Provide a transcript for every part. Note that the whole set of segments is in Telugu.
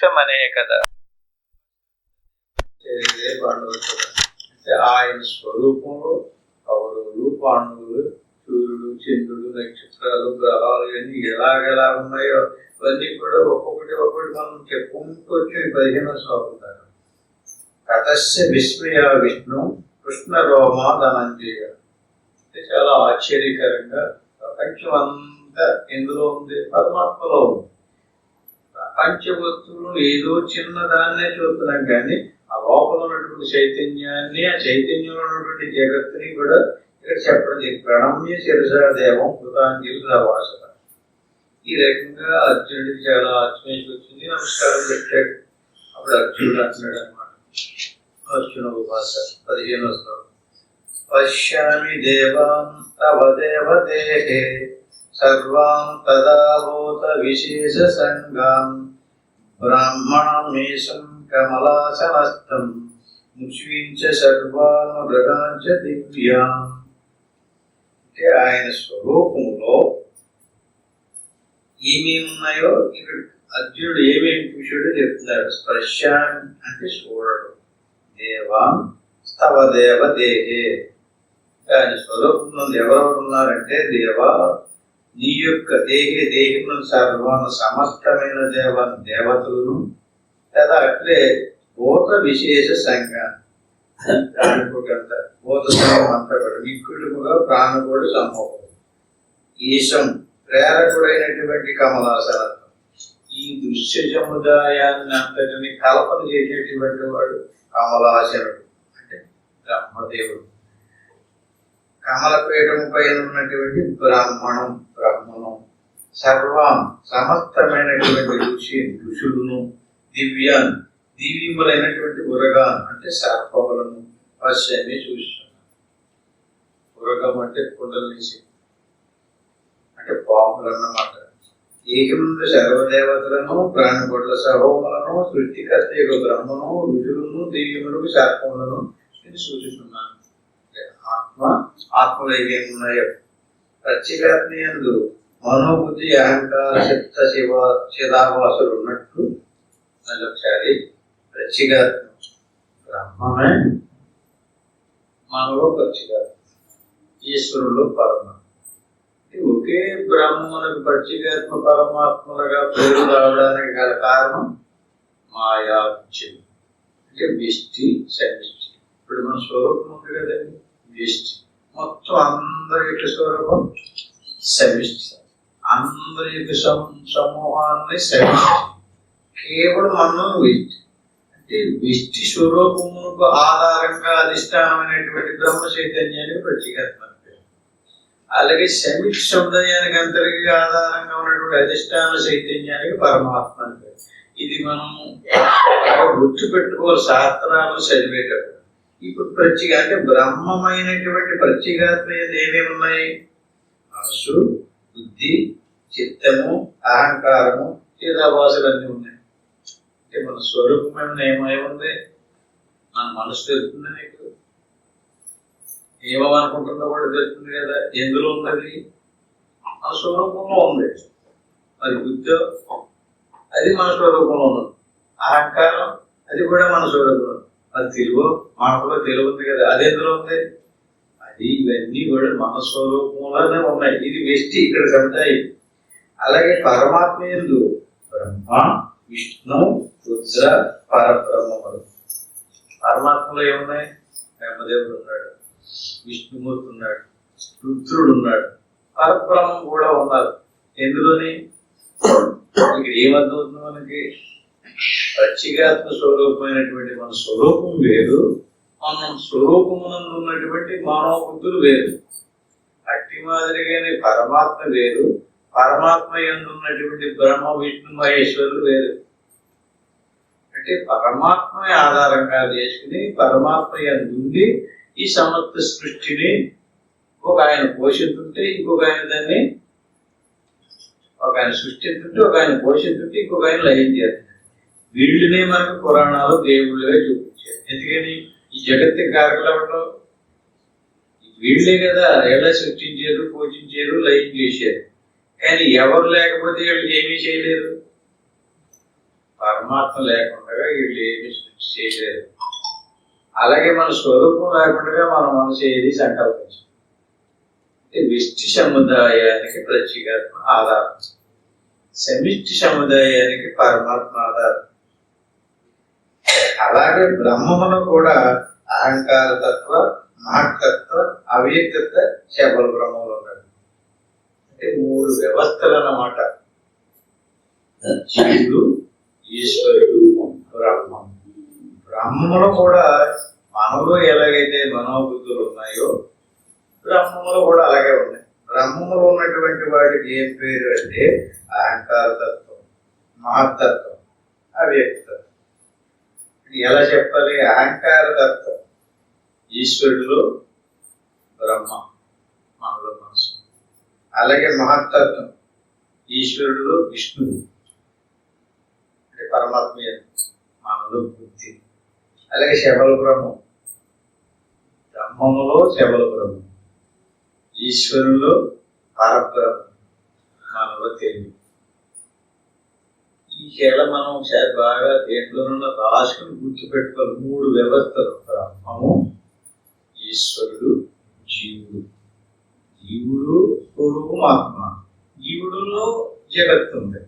అనే కదా అంటే ఆయన స్వరూపంలో కౌరవులు పాండవులు సూర్యుడు చంద్రుడు నక్షత్రాలు గ్రహాలు ఇవన్నీ ఎలాగెలా ఉన్నాయో ఇవన్నీ కూడా ఒక్కొక్కటి మనం చెప్పుకుంటూ వచ్చి 15వ శ్లోకం దాకా కథస్య విస్మయ విష్ణు కృష్ణ రోమా ధనంజయ. అంటే చాలా ఆశ్చర్యకరంగా ప్రపంచం అంతా ఎందులో ఉంది? పరమాత్మలో ఉంది. ప్రపంచ వస్తువులు ఏదో చిన్నదాన్నే చూస్తున్నాం కానీ ఆ లోపల ఉన్నటువంటి చైతన్యాన్ని, ఆ చైతన్యంలో ఉన్నటువంటి జగత్తుని కూడా ఇక్కడ చెప్పడం జరిగింది. ప్రణమ్య శిరసా దేవం కృతాంజలి వాసన. ఈ రకంగా అర్జునుడికి చాలా ఆత్మీయత వచ్చింది, నమస్కారం పెట్టాడు. అప్పుడు అర్జునుడు అంటున్నాడు అనమాట, అర్జున ఉపాస 15వ శ్లోకం. పశ్యామి దేవాన్ తవ దేవదేహే సర్వాం తదా భూత విశేష సంగాం బ్రాహ్మణమేషం కమలాసనస్థం ముష్వించ సర్వాన్ మృగాంచ దివ్యాం. అంటే ఆయన స్వరూపంలో ఏమేమి ఉన్నాయో ఇక్కడ అర్జునుడు ఏమేమి చూశాడో చెప్తున్నాడు. స్పర్శాన్ అంటే చూడడం, దేవాన్ స్తవ దేవ దేహే. ఆయన స్వరూపంలో ఎవరెవరు ఉన్నారంటే దేవా నీ యొక్క దేహం సర్వాన సమస్తమైన దేవతలను లేదా అట్లే భూత విశేష సంఘాన్ని భూత సంఘం అంతా కూడా విక్కుడుగా ప్రాణకుడు సమూహం ఈశం ప్రేరకుడైనటువంటి కమలాసనం. ఈ దృశ్య సముదాయాన్ని అంతటిని కల్పన చేసేటువంటి వాడు కమలాసనుడు అంటే బ్రహ్మదేవుడు. కమలపీఠం పైన ఉన్నటువంటి బ్రహ్మణం సర్వం సమస్తమైనటువంటి ఋషులను దివ్యాన్ దివ్యములైనటువంటి ఉరగాన్ అంటే సర్పములను పశ్యమి చూస్తున్నాను. ఉరగం అంటే కుండలిసి అంటే పాములు అన్నమాట. ఏకముందు సర్వదేవతలను ప్రాణికొట్ల సర్వములను సృష్టికర్త యొక్క బ్రహ్మను ఋషులను దివ్యములకు సర్పములను నేను సూచిస్తున్నాను. ఆత్మలో ఏమేమున్నాయో ప్రత్యేగాత్మీయందు మనోబుద్ధి అహంకార చిత్త చిదాభాసులు ఉన్నట్టు ఒకసారి ప్రత్యేగాత్మ బ్రహ్మమే మనలో ప్రత్యేగాత్మ, ఈశ్వరుడు పరమ. ఒకే బ్రహ్మమునకు ప్రత్యేగాత్మ పరమాత్మలుగా పేరు రావడానికి గల కారణం మాయాచ్యం అంటే వ్యష్టి సమిష్టి. ఇప్పుడు మన స్వరూపం ఉంది కదండి, వ్యష్టి. మొత్తం అందరి యొక్క స్వరూపం సమిష్టి, అందరి యొక్క సమూహాన్ని సమిష్టి. కేవలం మనం వ్యష్టి అంటే వ్యష్టి స్వరూపమునకు ఆధారంగా అధిష్టానమైనటువంటి బ్రహ్మ చైతన్యానికి ప్రత్యేగాత్మ. అలాగే సమిష్టి సముదాయానికి అంతరికి ఆధారంగా ఉన్నటువంటి అధిష్టాన చైతన్యానికి పరమాత్మ అంటే. ఇది మనం గుర్తు పెట్టుకోవాలి శాస్త్రాలు చదివేటప్పుడు. ఇప్పుడు ప్రత్యేక అంటే బ్రహ్మమైనటువంటి ప్రత్యేగాత్మ ఏమేమి ఉన్నాయి? మనసు, బుద్ధి, చిత్తము, అహంకారము, చిదాభాసులు అన్నీ ఉన్నాయి. అంటే మన స్వరూపమైన ఏమేముంది? మన మనసు తెలుస్తుంది, నీకు ఏమనుకుంటుందో కూడా తెలుస్తుంది కదా. ఎందులో ఉన్నది? మన స్వరూపంలో ఉంది. మరి బుద్ధి అది మన స్వరూపంలో ఉన్నది, అహంకారం అది కూడా మన స్వరూపంలో. అది తెలుగు మనసులో తెలుగు ఉంది కదా, అది ఎందులో ఉంది? అది ఇవన్నీ కూడా మన స్వరూపంలోనే ఉన్నాయి. ఇది వ్యష్టి ఇక్కడ సముదాయం. అలాగే పరమాత్మ యందు బ్రహ్మ, విష్ణు, రుద్ర, పరబ్రహ్మములు. పరమాత్మలో ఏమున్నాయి? బ్రహ్మదేవుడు ఉన్నాడు, విష్ణుమూర్తి ఉన్నాడు, రుద్రుడు ఉన్నాడు, పరబ్రహ్మం కూడా ఉన్నారు. ఎందులోని? ఇక్కడ ఏమర్థమవుతుంది మనకి? ప్రత్యేగాత్మ స్వరూపమైనటువంటి మన స్వరూపం వేరు, మనం స్వరూపమునందు ఉన్నటువంటి మానవ బుద్ధులు వేరు. అట్టి మాదిరిగానే పరమాత్మ వేరు, పరమాత్మ యందు ఉన్నటువంటి బ్రహ్మ విష్ణు మహేశ్వరులు వేరు. అంటే పరమాత్మ ఆధారంగా చేసుకుని పరమాత్మ యందు ఈ సమస్త సృష్టిని ఒక ఆయన పోషిస్తుంటే ఇంకొక ఆయన దాన్ని, ఒక ఆయన సృష్టిస్తుంటే ఒక ఆయన పోషిస్తుంటే ఇంకొక ఆయన లయం చేస్తుంది. వీళ్ళనే మనకు పురాణాలు దేవుళ్ళుగా చూపించారు. ఎందుకని? ఈ జగత్తి కారకులవడంలో వీళ్ళే కదా ఎలా సృష్టించారు, పోషించారు, లయం చేశారు. కానీ ఎవరు లేకపోతే వీళ్ళకి ఏమీ చేయలేరు. పరమాత్మ లేకుండా వీళ్ళు ఏమి సృష్టి చేయలేరు. అలాగే మన స్వరూపం లేకుండా మన మనసు ఏది సంకల్పించు. విష్టి సముదాయానికి ప్రత్యేకాత్మ ఆధారం, సమిష్టి సముదాయానికి పరమాత్మ ఆధారం. అలాగే బ్రహ్మమును కూడా అహంకార తత్వ, మహత్తత్వ, అవ్యక్తత్వ, శబల బ్రహ్మలు ఉన్నాయి. అంటే 3 వ్యవస్థలు అన్నమాట. జీవుడు, ఈశ్వరుడు, బ్రహ్మం. బ్రహ్మములో కూడా మనలో ఎలాగైతే మనోబుద్ధులు ఉన్నాయో బ్రహ్మములో కూడా అలాగే ఉన్నాయి. బ్రహ్మములో ఉన్నటువంటి వాటికి ఏం పేరు అంటే అహంకార తత్వం, మహత్తత్వం, అవ్యక్తత్వం. ఎలా చెప్పాలి? అహంకార తత్వం ఈశ్వరుడిలో, బ్రహ్మ మనలో మనసు. అలాగే మహత్తత్వం ఈశ్వరుడిలో విష్ణువు అంటే పరమాత్మ, మనలో బుద్ధి. అలాగే శబల బ్రహ్మం, బ్రహ్మములో శబల బ్రహ్మం, ఈశ్వరులో పరబ్రహ్మం, మనలో తెలివి. ఈ కేళ మనం ఒకసారి బాగా దేంట్లోనూ రాసుకుని గుర్తుపెట్టుకోవాలి. 3 వ్యవస్థలు: బ్రహ్మము, ఈశ్వరుడు, జీవుడు. జీవుడు స్వరూపం ఆత్మ. జీవుడులో జగత్తు ఉంది,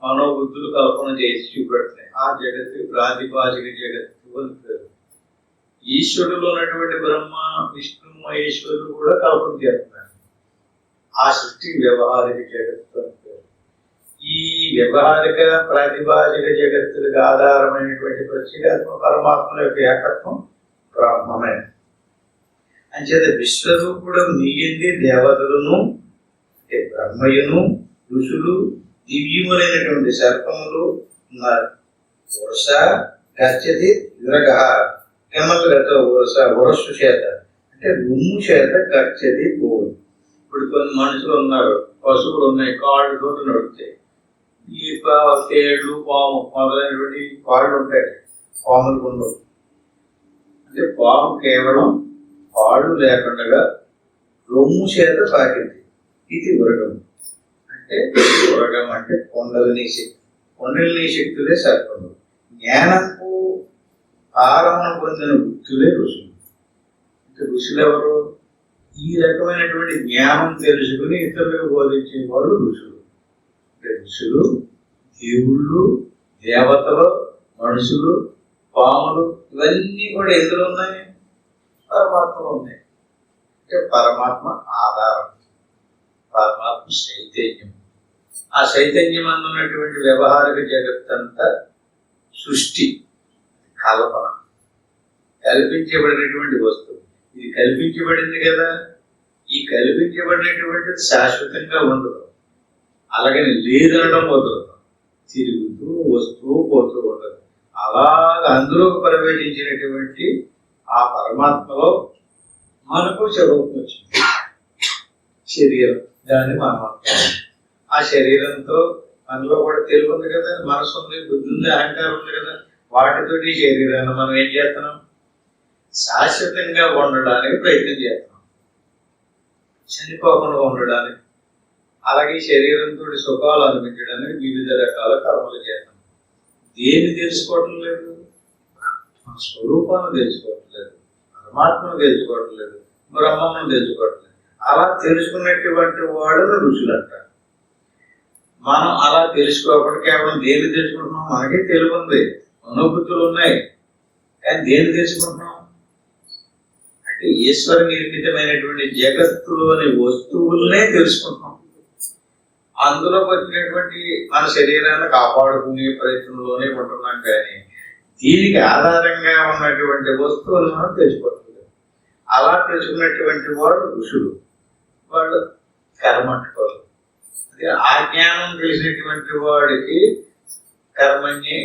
మనోబుద్ధులు కల్పన చేసి చూపెడుతున్నాయి. ఆ జగత్తు ప్రాతిపాదిక జగత్తు అని పేరు. ఈశ్వరులో ఉన్నటువంటి బ్రహ్మ, విష్ణు, మహేశ్వరుడు కూడా కల్పన చేస్తున్నారు. ఆ సృష్టికి వ్యవహారిక జగత్తు అని పేరు. ఈ వ్యవహారిక ప్రాతిపాదిక జగత్తులకు ఆధారమైనటువంటి ప్రత్యేకాత్మ పరమాత్మ యొక్క ఏకత్వం బ్రహ్మమే. అంచేత విశ్వరూపుడు మిగిలింది దేవతలను, బ్రహ్మయును, ఋషులు, దివ్యములైనటువంటి సర్పములు ఉన్నారు. వరుస గచ్చతి విరగ కెమలగత వరుస వరస్సు చేత అంటే రుమ్ము చేత గచ్చతి పోదు. ఇప్పుడు కొన్ని మనుషులు ఉన్నారు, పశువులు ఉన్నాయి, కాళ్ళు తోటి నడుస్తాయి. ఈ తేళ్లు, పాము మొదలైనటువంటి కాళ్ళు ఉంటాయి, పాములు ఉండవు. అంటే పాము కేవలం కాళ్ళు లేకుండా రొమ్ము చేత సాగింది. ఇది ఉరగం. అంటే ఉరగం అంటే కొండలని శక్తి. కొండలని శక్తులే సర్పములు. జ్ఞానపు ఆరమణ పొందిన వృత్తులే ఋషులు. అంటే ఋషులు ఎవరు? ఈ రకమైనటువంటి జ్ఞానం తెలుసుకుని ఇతరులకు బోధించే వాళ్ళు ఋషులు. అంటే ఋషులు, దేవుళ్ళు, దేవతలు, మనుషులు, పాములు ఇవన్నీ కూడా ఎందులో ఉన్నాయి? పరమాత్మలో ఉన్నాయి. అంటే పరమాత్మ ఆధారం, పరమాత్మ చైతన్యం. ఆ చైతన్యం అన్నటువంటి వ్యవహారిక జగత్తంతా సృష్టి, కల్పన, కల్పించబడినటువంటి వస్తువు. ఇది కల్పించబడింది కదా, ఈ కల్పించబడినటువంటిది శాశ్వతంగా ఉండదు. అలాగని లేదనడం వదలదు, తిరుగుతూ వస్తూ పోతూ ఉండదు. అలాగ అందులో ప్రవేశించినటువంటి ఆ పరమాత్మలో మనకు స్వరూపం వచ్చింది, శరీరం. దాన్ని మనం ఆ శరీరంతో మనలో కూడా తెలివి ఉంది కదా, మనసు ఉంది, బుద్ధి ఉంది, అహంకారం ఉంది కదా. వాటితోటి శరీరాన్ని మనం ఏం చేస్తున్నాం? శాశ్వతంగా ఉండడానికి ప్రయత్నం చేస్తున్నాం, చనిపోకుండా ఉండడానికి. అలాగే శరీరంతో సుఖాలు అనిపించడానికి వివిధ రకాల కర్మలు చేస్తాం. దేన్ని తెలుసుకోవటం లేదు? మన స్వరూపాన్ని తెలుసుకోవటం లేదు, పరమాత్మను తెలుసుకోవటం లేదు, బ్రహ్మను తెలుసుకోవటం లేదు. అలా తెలుసుకున్నటువంటి వాళ్ళను ఋషులు అంటారు. మనం అలా తెలుసుకోకుండా కేవలం దేన్ని తెలుసుకుంటున్నాం? మనకే తెలివి ఉంది, మనోబుద్ధులు ఉన్నాయి, కానీ దేన్ని తెలుసుకుంటున్నాం అంటే ఈశ్వర నిర్మితమైనటువంటి జగత్తులోని వస్తువులనే తెలుసుకుంటున్నాం. అందులో వచ్చినటువంటి మన శరీరాన్ని కాపాడుకునే ప్రయత్నంలోనే ఉంటున్నాం, కానీ దీనికి ఆధారంగా ఉన్నటువంటి వస్తువులను మనం తెలుసుకోవట్లేదు. అలా తెలుసుకున్నటువంటి వాడు ఋషులు, వాళ్ళు కర్మట్టుకోరు. అదే ఆ జ్ఞానం తెలిసినటువంటి వాడికి కర్మని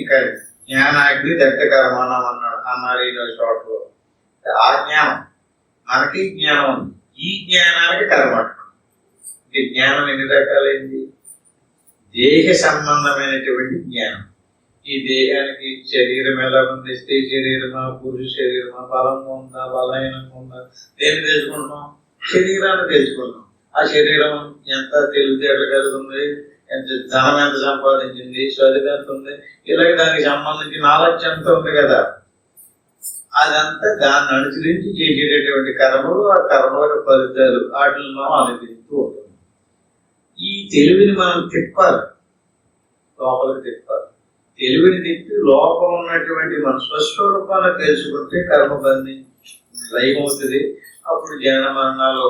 జ్ఞానాగ్ని దగ్ధ కర్మణం అన్నారు ఈ చోట్లో. ఆ జ్ఞానం మనకి జ్ఞానం ఉంది, ఈ జ్ఞానానికి కర్మట్టుకోరు. ఈ జ్ఞానం ఎన్ని రకాలైంది? దేహ సంబంధమైనటువంటి జ్ఞానం. ఈ దేహానికి శరీరం ఎలా ఉంది? స్త్రీ శరీరమా, పురుష శరీరమా, బలంగా ఉందా, బలహీనంగా ఉందా? దేన్ని తెలుసుకుంటున్నాం? శరీరాన్ని తెలుసుకుంటున్నాం. ఆ శరీరం ఎంత తెలివితేటలు కలిగి ఉంది, ధనం ఎంత సంపాదించింది, చదువు ఎంత ఉంది, ఇలాగే దానికి సంబంధించి నాలెడ్జ్ ఎంత ఉంది కదా, అదంతా దాన్ని అనుసరించి చేసేటటువంటి కర్మలు, ఆ కర్మల ఫలితాలు వాటిని మనం అనుభవిస్తూ ఉంటుంది. ఈ తెలివిని మనం తిప్పాలి, లోపలికి తిప్పాలి. తెలివిని తిప్పి లోపల ఉన్నటువంటి మన స్వస్వరూపాన్ని తెలుసుకుంటే కర్మబంధి లయమవుతుంది. అప్పుడు జనన మరణాలు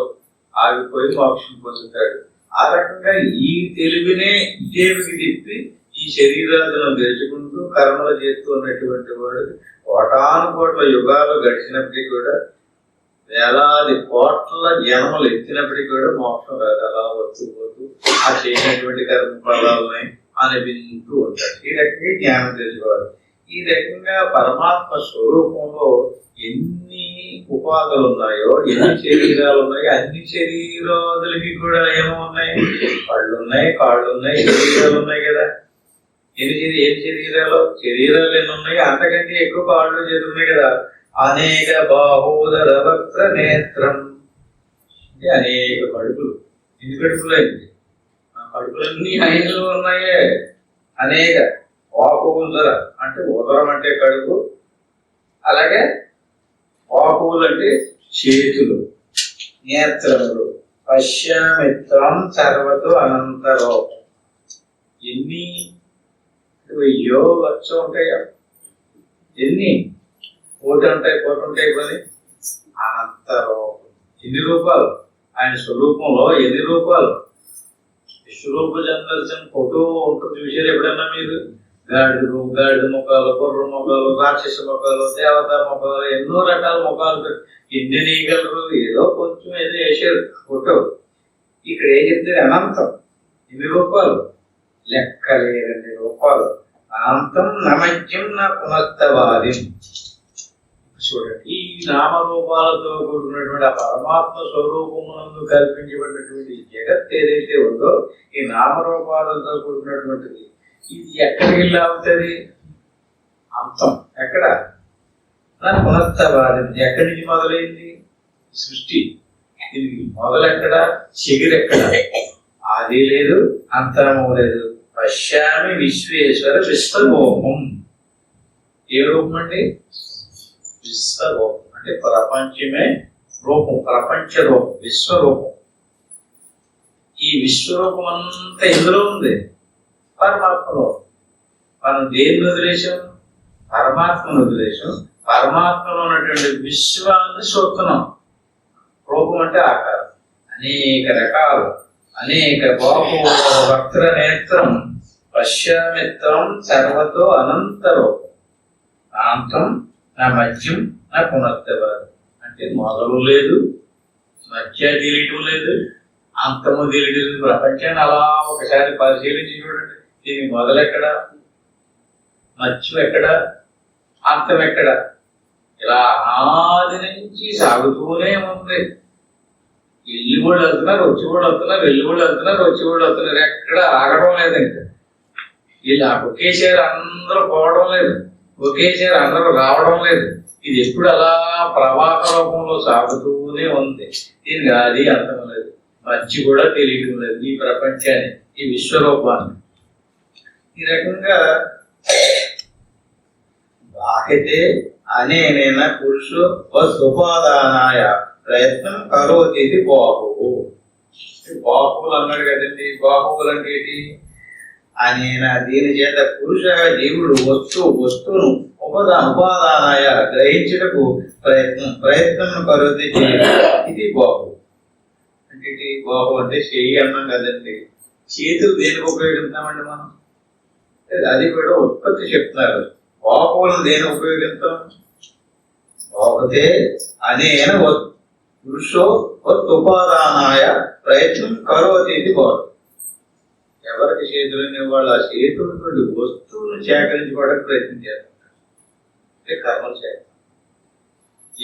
ఆగిపోయి మోక్షం పొందుతాడు. ఆ రకంగా ఈ తెలివినే ఇదేమికి తిప్పి ఈ శరీరాలను తెలుసుకుంటూ కర్మలు చేస్తూ ఉన్నటువంటి వాడు కోటాను కోట్ల యుగాలు గడిచినప్పటికీ కూడా, వేలాది కోట్ల జన్మలు ఎత్తినప్పటికీ కూడా మోక్షం రాదు. అలా వస్తూ పోతూ ఆ చేసినటువంటి కర్మ ఫలాలని అనిపించుతూ ఉంటాడు. ఈ రకంగా జ్ఞానం తెలుసుకోవాలి. ఈ రకంగా పరమాత్మ స్వరూపంలో ఎన్ని ఉపాధులు ఉన్నాయో, ఎన్ని శరీరాలు ఉన్నాయో, అన్ని శరీరాదులకి కూడా ఏమో ఉన్నాయి, కళ్ళు ఉన్నాయి, కాళ్ళు ఉన్నాయి, శరీరాలు ఉన్నాయి కదా. ఎన్ని శరీరాలు ఎన్ని ఉన్నాయి, అంతకంటే ఎక్కువ కాళ్ళు చేతులు ఉన్నాయి కదా. అనేక బాహోదర వక్ర నేత్రం అంటే అనేక కడుపులు. ఎన్ని కడుపులు అయింది? ఆ కడుపులన్నీ ఆయనలో ఉన్నాయే. అనేక బాహోదర అంటే ఉదరం అంటే కడుపు, అలాగే బాహువులు అంటే చేతులు, నేత్రములు, పశ్యామిత్రం సర్వతో అనంతలోకం. ఎన్ని వెయ్యో లక్ష ఉంటాయా? ఎన్ని కోటి ఉంటాయి కొని అనంతలోకం. ఎన్ని రూపాలు ఆయన స్వరూపంలో, ఎన్ని రూపాలు? విశ్వరూప జనదర్శనం ఫోటో ఉంటుంది, చూసారు ఎప్పుడన్నా మీరు? గాడిద ముఖాలు, గుర్ర ముఖాలు, రాక్షస ముఖాలు, దేవతా ముఖాలు, ఎన్నో రకాల ముఖాలు ఎన్ని నీయగలరు? ఏదో కొంచెం ఏదో వేసారు ఫోటో. ఇక్కడ ఏం చెప్తారు? అనంతం. ఎన్ని రూపాలు? లెక్కలేరన్ని రూపాలు. అనంతం నమజ్యం నా పునస్తవాది. చూడండి, ఈ నామరూపాలతో కూడుకున్నటువంటి ఆ పరమాత్మ స్వరూపమునందు కల్పించబడినటువంటి జగత్ ఏదైతే ఉందో, ఈ నామరూపాలతో కూడుకున్నటువంటిది ఇది ఎక్కడికి అవుతుంది? అంతం. ఎక్కడ? దాని పునస్తవాది. ఎక్కడి నుంచి మొదలైంది సృష్టి? ఇది మొదలెక్కడ? చిగురెక్కడ? ఆది లేదు, అంతరము లేదు. పశ్యామి విశ్వేశ్వర విశ్వరూపం. ఏ రూపం అండి? విశ్వరూపం అంటే ప్రపంచమే రూపం, ప్రపంచ రూపం, విశ్వరూపం. ఈ విశ్వరూపం అంతా ఎందులో ఉంది? పరమాత్మలో. మనం దేన్ని వదిలేసాం? పరమాత్మను వదిలేసాం. పరమాత్మలో ఉన్నటువంటి విశ్వాన్ని చూస్తున్నాం. రూపం అంటే ఆకారం, అనేక రకాలు, అనేక బాహు వక్ర నేత్రం, పశ్యామిత్రం సర్వతో అనంత రూపం. అంతం నా మధ్యం నా పునర్తవారు. అంటే మొదలు లేదు, మధ్య తెలియటం లేదు, అంతము తెలియదు. ప్రపంచాన్ని అలా ఒకసారి పరిశీలించి చూడండి. దీనికి మొదలెక్కడ, మధ్యం ఎక్కడ, అంతం ఎక్కడ? ఇలా ఆది నుంచి సాగుతూనే ఉంది. వెళ్ళి కూడా వెళ్తున్నారు, వచ్చి కూడా వెళ్తున్నారు, వెళ్ళి కూడా వెళ్తున్నారు, వచ్చి కూడా వెళ్తున్నారు. ఎక్కడ ఆగడం లేదు. ఇంకా ఇలా ఒకేసారి అందరూ పోవడం లేదు, ఒకేసారి అందరూ రావడం లేదు. ఇది ఎప్పుడు అలా ప్రవాహ రూపంలో సాగుతూనే ఉంది. దీనికి అది అంతం లేదు, మధ్య కూడా తెలియటం లేదు. ఈ ప్రపంచాన్ని, ఈ విశ్వరూపాన్ని ఈ రకంగా బాహ్యతే అనేన పురుషో ఉపాదానాయ ప్రయత్నం కరోతి. ఇది బాహువు. బాహువులు అన్నాడు కదండి. బాహువులు అంటే ఏంటి? అనేన దీని చేత పురుష జీవుడు వస్తువును ఉపాదానాయ గ్రహించుటకు ప్రయత్నం కరోతి. ఇది బాహువు. అంటే బాహువు అంటే చెయ్యి అన్నాం కదండి. చేతులు దేనికి ఉపయోగిస్తామండి మనం? అది కూడా ఉత్పత్తి చెప్తున్నారు. బాహువులను దేనికి ఉపయోగిస్తాం? బాహుతే అనేన పురుషో ఉపాదానాయ ప్రయత్నం కరోతి. ఇది బాహు. ఎవరికి చేతులని వాళ్ళు ఆ చేతులటువంటి వస్తువులను సేకరించుకోవడానికి ప్రయత్నం చేస్తుంటారు. అంటే కర్మలు చేస్తాం.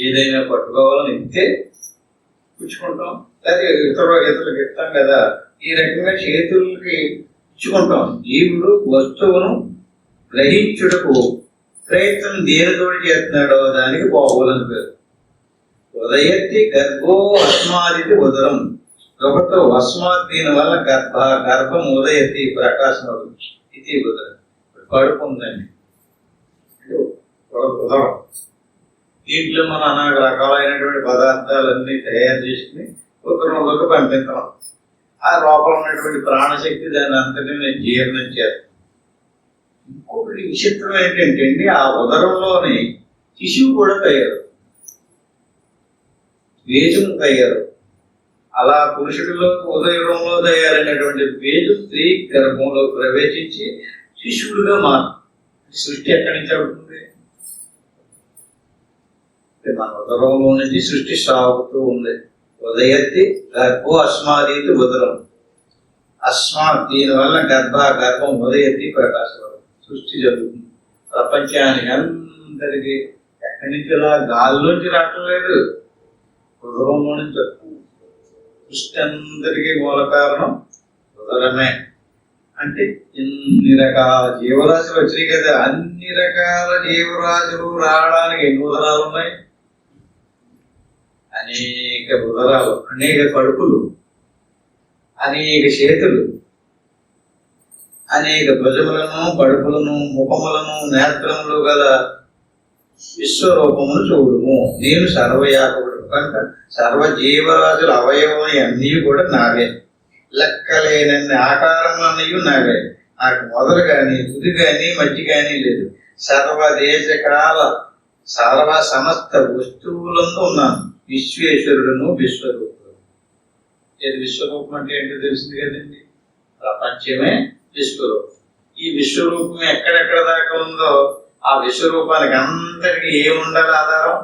ఏదైనా పట్టుకోవాలని ఇంతే పుచ్చుకుంటాం, లేదా ఇతరులకు ఇస్తాం కదా. ఈ రకంగా చేతులకి ఇచ్చుకుంటాం. జీవుడు వస్తువును గ్రహించుటకు ప్రయత్నం దేనితోటి చేస్తున్నాడో దానికి బాహువులని పేరు. ఉదయత్తి గర్భో అస్మాదితి ఉదరం ఒకటో అస్మాత్ దీని వల్ల గర్భం ఉదయతి ప్రకాశం ఇది ఉదరం. కడుపు ఉందండి, ఉదరం. దీంట్లో మనం అనేక రకాలైనటువంటి పదార్థాలన్నీ తయారు చేసుకుని ఉదరంలోకి పంపిస్తాం. ఆ లోపల ఉన్నటువంటి ప్రాణశక్తి దాన్ని అంతటిని జీర్ణం చేస్తాం. ఇంకొకటి విచిత్రం ఏంటంటే అండి, ఆ ఉదరంలోని శిశువు కూడా తయారు, బీజం తయారు. అలా పురుషుడిలో ఉదయంలో తయారైనటువంటి బీజం స్త్రీ గర్భంలో ప్రవేశించి శిశువులుగా సృష్టి ఎక్కడి నుంచి అవుతుంది? మన ఉదరంలో నుంచి సృష్టి సాగుతూ ఉంది. ఉదయత్తి గర్భో అస్మాదీతి ఉదరం. అస్మాత్ దీని వల్ల గర్భం ఉదయత్తి ప్రకాశం సృష్టి జరుగుతుంది. ప్రపంచానికి అందరికీ ఎక్కడి నుంచి ఇలా గాల్లోంచి రావటం లేదు, ఉదరంలో నుంచి వస్తుంది. సృష్టి అందరికీ మూల కారణం ఉదరమే. అంటే ఇన్ని రకాల జీవరాశులు వచ్చినాయి కదా, అన్ని రకాల జీవరాశులు రావడానికి ఎన్ని ఉదరాలు ఉన్నాయి? అనేక ఉదరాలు, అనేక కడుపులు, అనేక చేతులు, అనేక భుజములను, కడుపులను, ముఖములను, నేత్రములు గల విశ్వరూపమును చూడుము. నేను సర్వయాకుడు కనుక సర్వజీవరాశుల అవయవం అన్నీ కూడా నావే. లెక్కలేనన్ని ఆకారములన్నీ నావే. నాకు మొదలు కానీ తుది కానీ మధ్య కానీ లేదు. సర్వదేశకాల సర్వ సమస్త వస్తువులందు ఉన్నాను. విశ్వేశ్వరుడును విశ్వరూపుడు. ఏది విశ్వరూపం అంటే ఏంటో తెలిసింది కదండి, ప్రపంచమే విశ్వరూపం. ఈ విశ్వరూపం ఎక్కడెక్కడ దాకా ఉందో ఆ విశ్వరూపానికి అందరికీ ఏముండాలి ఆధారం?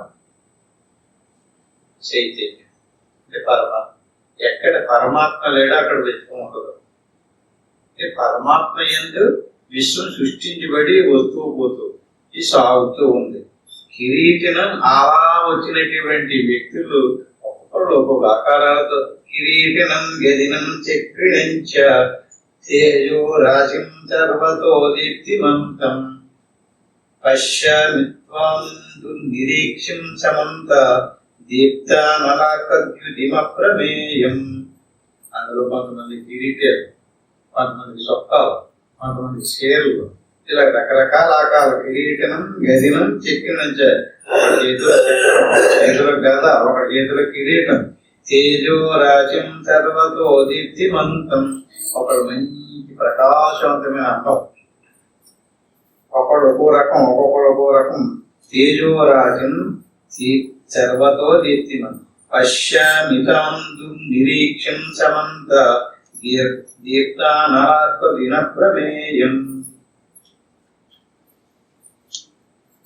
చైతన్యం అంటే పరమాత్మ. ఎక్కడ పరమాత్మ లేడో అక్కడ విశ్వం ఉండదు. పరమాత్మ యందు విశ్వం సృష్టించబడి వస్తూ పోతూ ఈ సాగుతూ ఉంది. కిరీటనం అలా వచ్చినటువంటి వ్యక్తులు ఒక్కొక్కరు ఒక్కొక్క ఆకారాలతో కిరీటనం గదినం చక్రిణంచ తేజో రాశిం సర్వతో దీప్తిమంతం పశ్యామిత్వాం నిరీక్షం సమంత దీప్తానలాకద్యుతిమప్రమేయం. అందులో కొంతమంది కిరీటాలు, కొంతమంది చొక్కాలు, కొంతమంది చీరలు, ఇలా రకరకాల ఆకారాలు. కిరీటనం గదినం చెక్కినం. చేతుల గద, ఒక చేతుల కిరీటం. తేజో రాజ్యం సర్వతో దీప్తిమంతం. ఒకడు మంచి ప్రకాశవంతమైన అంటం, ఒకడు ఒక్కో రకం, ఒక్కొక్కడు ఒక్కో రకం. తేజో రాజ్యం సర్వతో దీప్తిమంతం పశ్యామితాం నిరీక్షం సమంత దీప్తానాత్మదినప్రమేయం.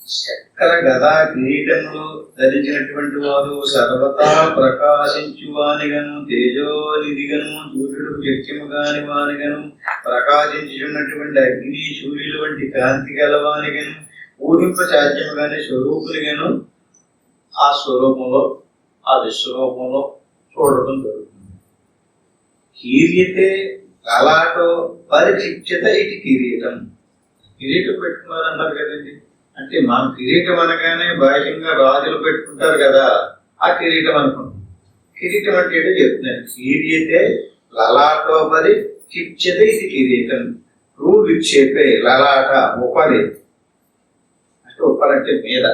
చక్ర గదా కిరీటములు ధరించినటువంటి వారు సర్వతా ప్రకాశించువానిగను తేజోనిధిగను సూర్యుడు వ్యక్తిము కాని వానిగను ప్రకాశించున్నటువంటి అగ్ని సూర్యుల వంటి కాంతి గలవానిగను ఊహింప సాధ్యము కాని స్వరూపునిగను ఆ స్వరూపంలో ఆ విశ్వరూపంలో చూడటం జరుగుతుంది. కీర్యతే లలాటో పరిక్షిప్యత ఇది కిరీటం. కిరీటం పెట్టుకున్నారు అంటారు కదండి. అంటే మనం కిరీటం అనగానే బాహ్యంగా రాజులు పెట్టుకుంటారు కదా, ఆ కిరీటం అనుకుంటాం. కిరీటం అంటే ఏంటో చెప్తున్నాను. కీర్యతే లలాటో పరిక్షిప్యత ఇది కిరీటం. రూ విక్షేపే లలాట ఉపరి అంటే ఉపరంటే మీద,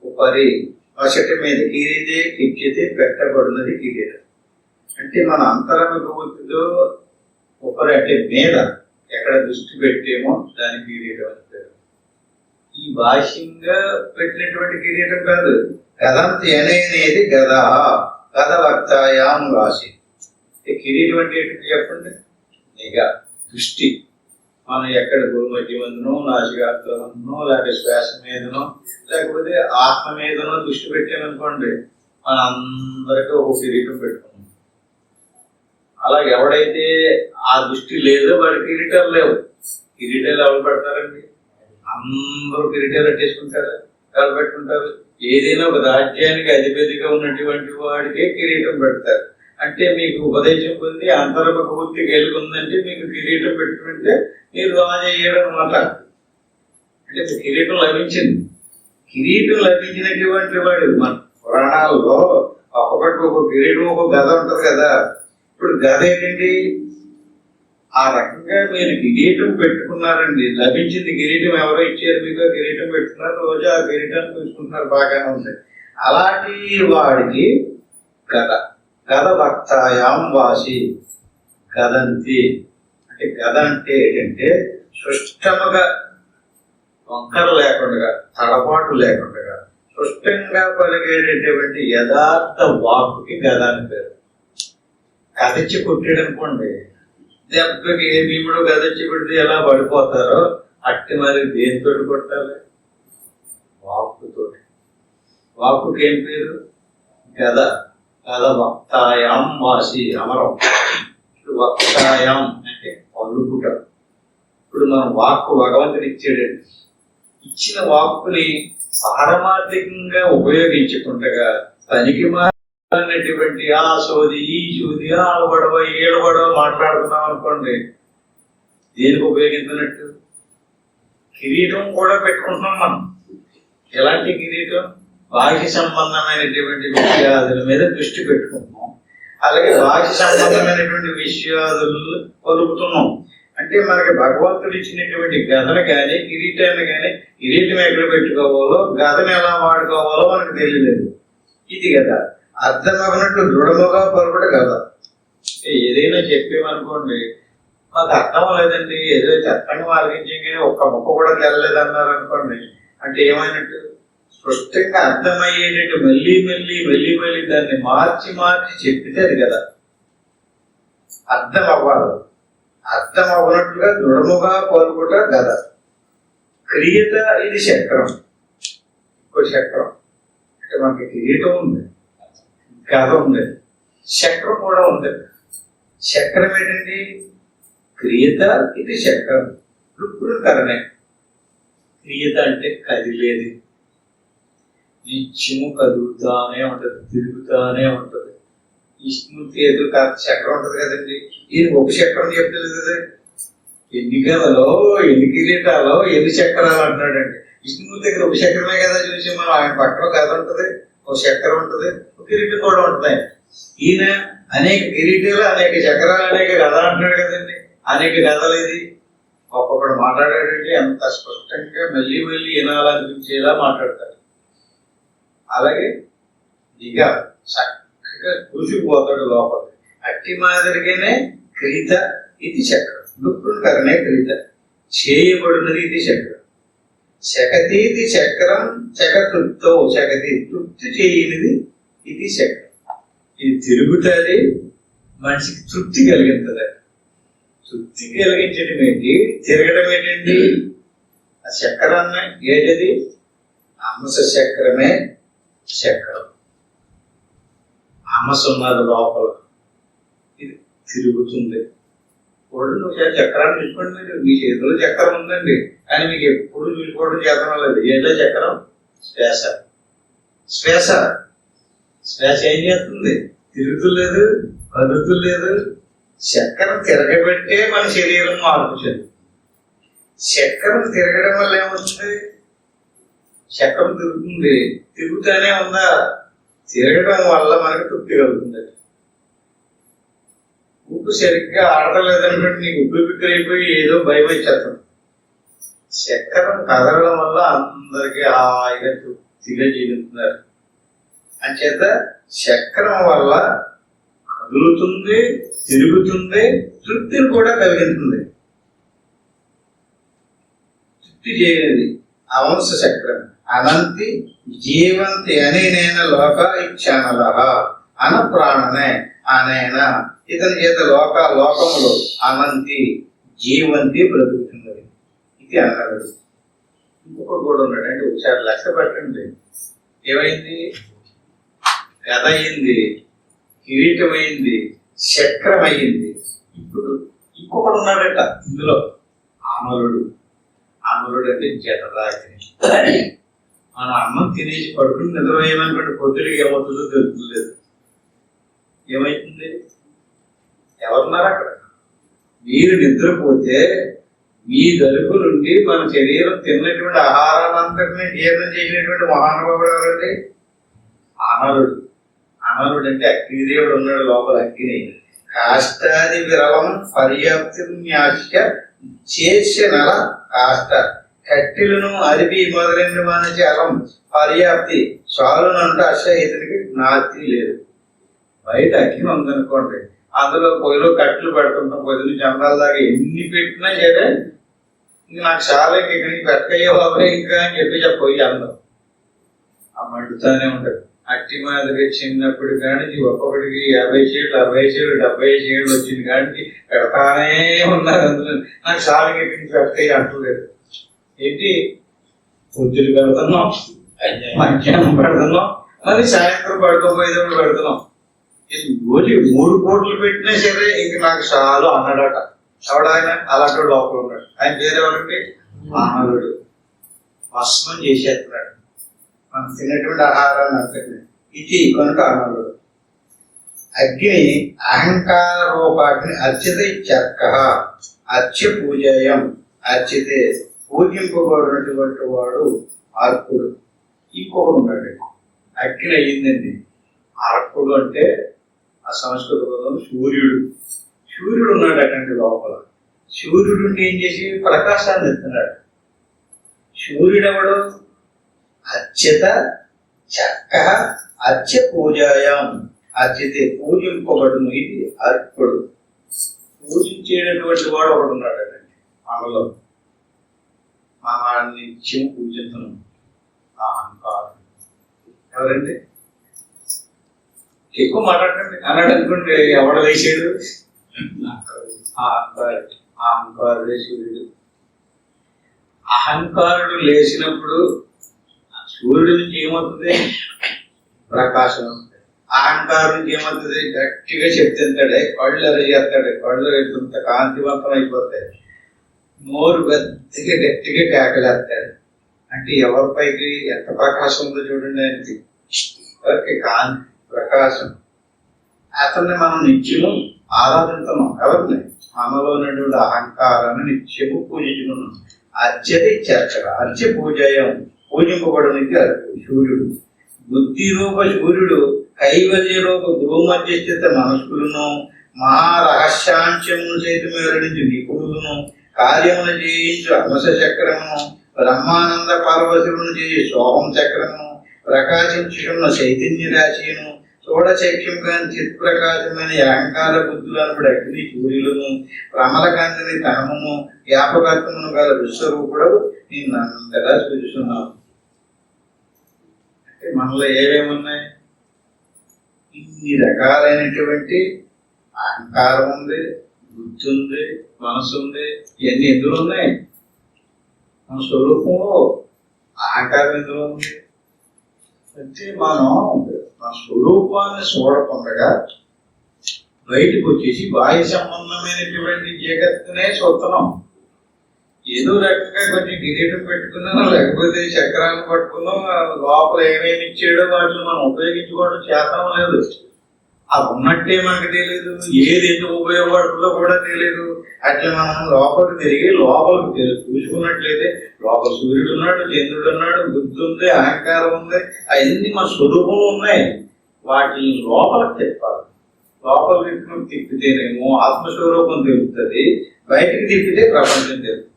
ఉపరి వసటి మీద కిరీటే కిప్యతే పెట్టబడినది కిరీటం. అంటే మన అంతరంగ వృత్తిలో ఉపరి అంటే మీద ఎక్కడ దృష్టి పెట్టేమో దాని కిరీటం అంటారు. ఈ భాష్యంగా పెట్టినటువంటి కిరీటం కాదు. గదంతి అనేది గదా గద వక్తాయాం రాశి. కిరీటం అంటే ఏంటి చెప్పండి? నిఘా, దృష్టి. మనం ఎక్కడ గురుమధ్యమందునో నాసికాగ్రమందునో లేకపోతే శ్వాస మీదనో లేకపోతే ఆత్మ మీదనో దృష్టి పెట్టామనుకోండి, మన అందరికీ ఒక కిరీటం పెట్టుకున్నాం. అలా ఎవడైతే ఆ దృష్టి లేదో వాడి కిరీటాలు లేవు. కిరీటాలు ఎవరు పెడతారండి? అందరూ కిరీటాలు పెట్టేసుకుంటారు, ఎవరు పెట్టుకుంటారు? ఏదైనా ఒక రాజ్యానికి అధిపతిగా ఉన్నటువంటి వాడికే కిరీటం పెడతారు. అంటే మీకు ఉపదేశం పొంది అంతర్ముఖ బుద్ధి గెలుకుందంటే మీకు కిరీటం పెట్టుకుంటే మీరు రాజు అయ్యాడు అనమాట. అంటే కిరీటం లభించింది. కిరీటం లభించినటువంటి వాడు మన పురాణాల్లో ఒక్కొక్కటి ఒక కిరీటం ఒక గద ఉంటుంది కదా. ఇప్పుడు గద ఏంటండి? ఆ రకంగా మీరు కిరీటం పెట్టుకున్నారండి, లభించింది కిరీటం, ఎవరో ఇచ్చారు మీకు కిరీటం పెట్టుకున్నారు, రోజు ఆ కిరీటాన్ని చూసుకుంటున్నారు, బాగానే ఉంది. అలాంటి వాడికి గద, గద భక్తాయాం వాసి గదంతి అంటే, గద అంటే ఏంటంటే సుష్టముగా, వంకర లేకుండా, తడబాటు లేకుండా స్పష్టంగా పలికేటటువంటి యథార్థ వాక్కుకి గద అని పేరు. కదచ్చి కొట్టాడు అనుకోండి, దెబ్బకి ఏ భీముడు గదచ్చి కొడితే ఎలా పడిపోతారో అట్టి మరి దేనితో కొట్టాలి? వాక్కుతోటి. వాక్కుకి ఏం పేరు? గద. గద వక్తాయాం వాసి, అమరం. వక్తాయాం అంటే పలుకుట. ఇప్పుడు మనం వాక్కు భగవంతుడు ఇచ్చాడండి, ఇచ్చిన వాక్కుని పారమార్థికంగా ఉపయోగించుకుంటగా పనికి మారినటువంటి ఆ సోది, ఈ సోది, ఆ గొడవ, ఏళ్ళ గొడవ మాట్లాడుతున్నాం అనుకోండి, దేనికి ఉపయోగించినట్టు? కిరీటం కూడా పెట్టుకుంటున్నాం మనం. ఎలాంటి కిరీటం? బాహ్య సంబంధమైనటువంటి విషయాదుల మీద దృష్టి పెట్టుకుంటున్నాం, అలాగే బాహ్య సంబంధమైనటువంటి విషయాదులు పలుకుతున్నాం. అంటే మనకి భగవంతుడు ఇచ్చినటువంటి గదను కానీ, కిరీటాన్ని కానీ, కిరీటం ఎక్కడ పెట్టుకోవాలో, గదను ఎలా వాడుకోవాలో మనకు తెలియలేదు. ఇది కదా అర్థమగినట్టు దృఢముగా పలుకుట కదా. ఏదైనా చెప్పేమనుకోండి, మాకు అర్థం లేదండి, ఏదో చక్కని మార్గించే కానీ ఒక్క ముక్క కూడా తెల్లలేదు అన్నారు అనుకోండి, అంటే ఏమైనట్టు? స్పష్టంగా అర్థమయ్యేటట్టు మళ్ళీ మళ్ళీ మళ్ళీ మళ్ళీ దాన్ని మార్చి మార్చి చెప్పితే అది కదా అర్థం అవ్వాలి. అర్థం అవ్వనట్లుగా దృఢముగా పలుకుట గద. క్రియత ఇది చక్రం. ఇంకో చక్రం అంటే మనకి కిరీటం ఉంది, గద ఉంది, చక్రం కూడా ఉంది. చక్రం ఏంటండి? క్రియత ఇది చక్రం. ఇప్పుడు కరణే. క్రియత అంటే కదిలేది, నిత్యము కదులుతానే ఉంటది, తిరుగుతానే ఉంటది. విష్ణుమూర్తి ఎదురు చక్రం ఉంటది కదండి, ఈయన ఒక చక్రం చెప్తలేదు కదా. ఎన్ని గదలో, ఎన్ని కిరీటాలో, ఎన్ని చక్రాలు అంటున్నాడండి. విష్ణుమూర్తి దగ్గర ఒక చక్రమే కదా చూసి మనం, ఆయన పక్కన గద ఉంటది, ఒక చక్రం ఉంటది, ఒక కిరీటం కూడా ఉంటుంది. ఈయన అనేక కిరీటాలు, అనేక చక్రాలు, అనేక గద అంటున్నాడు కదండి. అనేక గదలేది ఒక్కొక్కడు మాట్లాడాడండి, అంత స్పష్టంగా మళ్ళీ మళ్ళీ వినాలనిపించేలా మాట్లాడతాడు. అలాగే ఇక చక్కగా చూసిపోతాడు లోపల. అట్టి మాదిరిగానే క్రీత ఇది చక్రం. దుఃఖుడు కరణే క్రీత చేయబడినది ఇది చక్రం. శకతీది చక్రం చకతృప్తో, శకతి తృప్తి చేయనిది ఇది చక్రం. ఇది తిరుగుతుంది, మనిషికి తృప్తి కలిగిస్తుంది. తృప్తి కలిగించడం ఏంటి? తిరగడం ఏంటండి? ఆ చక్రాన్ని ఏంటిది? అమస చక్రమే చక్రం. అమస ఉన్నది లోపల, ఇది తిరుగుతుంది. ఇప్పుడు నువ్వు చక్రాన్ని చూసుకోండి, మీరు మీ చేతిలో చక్రం ఉందండి, కానీ మీకు ఎప్పుడు చూసుకోవడం చేతనం లేదు. ఏంటో చక్రం? శ్వాస. శ్వాస శ్వాస ఏం చేస్తుంది? తిరుగుతులేదు, కదులుతులేదు. చక్రం తిరగబెట్టే మన శరీరం మార్పు చెందుతుంది. చక్రం తిరగడం వల్ల ఏమవుతుంది? చక్రం తిరుగుతుంది, తిరుగుతూనే ఉందా? తిరగడం వల్ల మనకు తృప్తి కలుగుతుంది. ఉప్పు సరిగ్గా ఆడలేదనుకుంటే నీకు ఉప్పు బిక్కరైపోయి ఏదో భయం వచ్చేస్తాం. చక్రం కదలడం వల్ల అందరికీ హాయిగా తృప్తిగా జీవిస్తున్నారు. అంచేత చక్రం వల్ల కదులుతుంది, తిరుగుతుంది, తృప్తిని కూడా కలిగిస్తుంది. తృప్తి చేయలేదు అవంశ చక్రం. అనంతి జీవంతి అనేన లోక ఇచ్చానల అన ప్రాణనే అనేన ఇతని చేత లోకములు అనంతి జీవంతి బ్రతుకుతున్నది. ఇది అన్నాడు. ఇంకొకటి కూడా ఉన్నాడు అంటే ఒకసారి లెక్క పెట్టండి. ఏమైంది? గద అయింది, కిరీటం అయింది, చక్రం అయింది. ఇప్పుడు ఇంకొకడు ఉన్నాడట ఇందులో, అమలుడు. అమలుడు అంటే జఠరాగ్ని. మన అన్నం తినేసి పడుకుని నిద్రపోయేమనుకోండి, పొద్దుడికి ఏమవుతుందో తెలుపులేదు. ఏమైతుంది? ఎవరున్నారు అక్కడ? మీరు నిద్రపోతే మీ దలుపు నుండి మన శరీరం తిన్నటువంటి ఆహారాన్నంతటినీ జీర్ణం చేసినటువంటి మహానుభావుడు ఎవరండి? అనలుడు. అనలుడు అంటే అగ్నిదేవుడు ఉన్నాడు లోపల. అగ్ని కాష్టాది విరవం పర్యాప్తిన్యాస్య చేస్య నల కాష్ట కట్టెలను అరిపి మొదలైన వానిచి అలం పర్యాప్తి చాలునంటే అసలు ఇతనికి నాతి లేదు. బయట అగ్ని ఉందనుకోండి, అందులో పొయ్యిలో కట్టెలు పెడుతుంటాం, పొయ్యి జండాల దాకా ఎన్ని పెట్టినా సరే ఇంక నాకు చాలా ఇక్కడి నుంచి పెట్టకయ్యే బాబాయ్ ఇంకా అని చెప్పి పొయ్యి అందం ఆ మండుతానే ఉంటుంది. అట్టి మాదిరి చిన్నప్పుడు కానీ ఒక్కొక్కడికి 50 షేడ్లు 60 షేడ్లు 70 షేడ్లు వచ్చింది కానీ పెడతానే ఉన్నారు. అందులో నాకు చాలా ఇక్కడి నుంచి పెట్టకయ్యి అంటలేదు. ఏంటి పొద్దులు పెడుతున్నాం, మధ్యాహ్నం పెడుతున్నాం, మరి సాయంత్రం పడుకోపోయేటప్పుడు పెడుతున్నాం. రోజు 3 కోట్లు పెట్టినా సరే ఇంక నాకు చాలు అన్నాడట. ఎవడాయన అలాంటి లోపల ఉన్నాడు. ఆయన పేరు ఎవరంటే ఆహారుడు. భస్మం చేసేస్తున్నాడు మనం తినేటువంటి ఆహారాన్ని అంతటి ఇది కనుక ఆహారుడు. అగ్ని అహంకార రూపాగ్ని అర్చితే చర్క అర్చ్య పూజయం అర్చితే పూజింపబడినటువంటి వాడు అర్కుడు. ఇంకొకడు ఉన్నాడు. అగ్ని అయ్యిందండి. అర్కుడు అంటే ఆ సంస్కృత పదం సూర్యుడు. సూర్యుడు ఉన్నాడు అటువంటి లోపల. సూర్యుడు ఏం చేసి ప్రకాశాన్ని ఇస్తున్నాడు. సూర్యుడు ఎవడు? అర్చిత చక్క అర్చ్య పూజాయం అర్చితే పూజింపబడును. ఇది అర్కుడు. పూజించేటటువంటి వాడు ఒకడు ఉన్నాడు అటండి మనలో. మన నిత్యం పూజిస్తున్నాం అహంకారం. ఎవరండి? ఎక్కువ మాట్లాడండి అన్నాడు అనుకోండి, ఎవడ వేసాడు? అహంకారుడే సూర్యుడు. అహంకారుడు లేచినప్పుడు సూర్యుడి నుంచి ఏమవుతుంది? ప్రకాశం. అహంకారం నుంచి ఏమవుతుంది? గట్టిగా చెప్తుంటాడే, కళ్ళు ఎరగేస్తాడు, కళ్ళు ఎంత కాంతివంతం అయిపోతాయి, నోరు గట్టిగా గట్టిగా కేకలేస్తాడు. అంటే ఎవరిపైకి ఎంత ప్రకాశం ఉందో చూడండి ఆయనకి. ఎవరికి కాంతి ప్రకాశం. అతన్ని మనం నిత్యము ఆరాధిస్తున్నాం. ఎవరిని? మనలో ఉన్నటువంటి అహంకారాన్ని నిత్యము పూజించుకున్నాం. అర్చతి చర్చ అర్చ పూజయం పూజింపబడడానికి సూర్యుడు. బుద్ధి రూప సూర్యుడు కైవల్య రూప భూమధ్యస్థిత మనస్కులను మహారహస్యాంశమును సైతం వెల్లడించి నిపుణులను కార్యమును చేయించు అమస చక్రమును బ్రహ్మానంద పార్వతులను చేయి సోహం చక్రమును ప్రకాశించుకున్న చైతన్య రాశిను చూడచక్యం కాని చిత్ప్రకాశమైన అహంకార బుద్ధులను అగ్ని సూర్యులను ప్రమలకాంతిని తనమును వ్యాపకత్వమును గల విశ్వరూపుడు నేను అంతగా సూచిస్తున్నాను. అంటే మనలో ఏమేమున్నాయి? ఇన్ని రకాలైనటువంటి అహంకారం ఉంది, బుద్ధి ఉంది, మనసు ఉంది. ఇవన్నీ ఎందులో ఉన్నాయి? మన స్వరూపంలో అహంకారం ఎందులో ఉంది అంటే మనం మన స్వరూపాన్ని చూడకుండా బయటకు వచ్చేసి బాహ్య సంబంధమైనటువంటి జగత్తునే చూస్తున్నాం. ఏదో రకంగా కొంచెం కిరీటం పెట్టుకున్నాం, లేకపోతే చక్రాన్ని పట్టుకున్నాం, లోపల ఏమేమి ఇచ్చాడో వాటిని మనం ఉపయోగించుకోవడం చేతనం లేదు. అది ఉన్నట్టే మనకు తెలియదు, ఏది ఎందుకు ఉపయోగపడుతుందో కూడా తెలియదు. అట్లా మనం లోపలికి తిరిగి లోపలికి చూసుకున్నట్లయితే లోపల సూర్యుడు ఉన్నాడు, చంద్రుడు ఉన్నాడు, బుద్ధి ఉంది, అహంకారం ఉంది, అవన్నీ మన స్వరూపంలో ఉన్నాయి. వాటిని లోపలికి తిప్పాలి. లోపలికి తిప్పితేనేమో ఆత్మస్వరూపం తెలుస్తుంది, బయటికి తిప్పితే ప్రపంచం తెలుస్తుంది.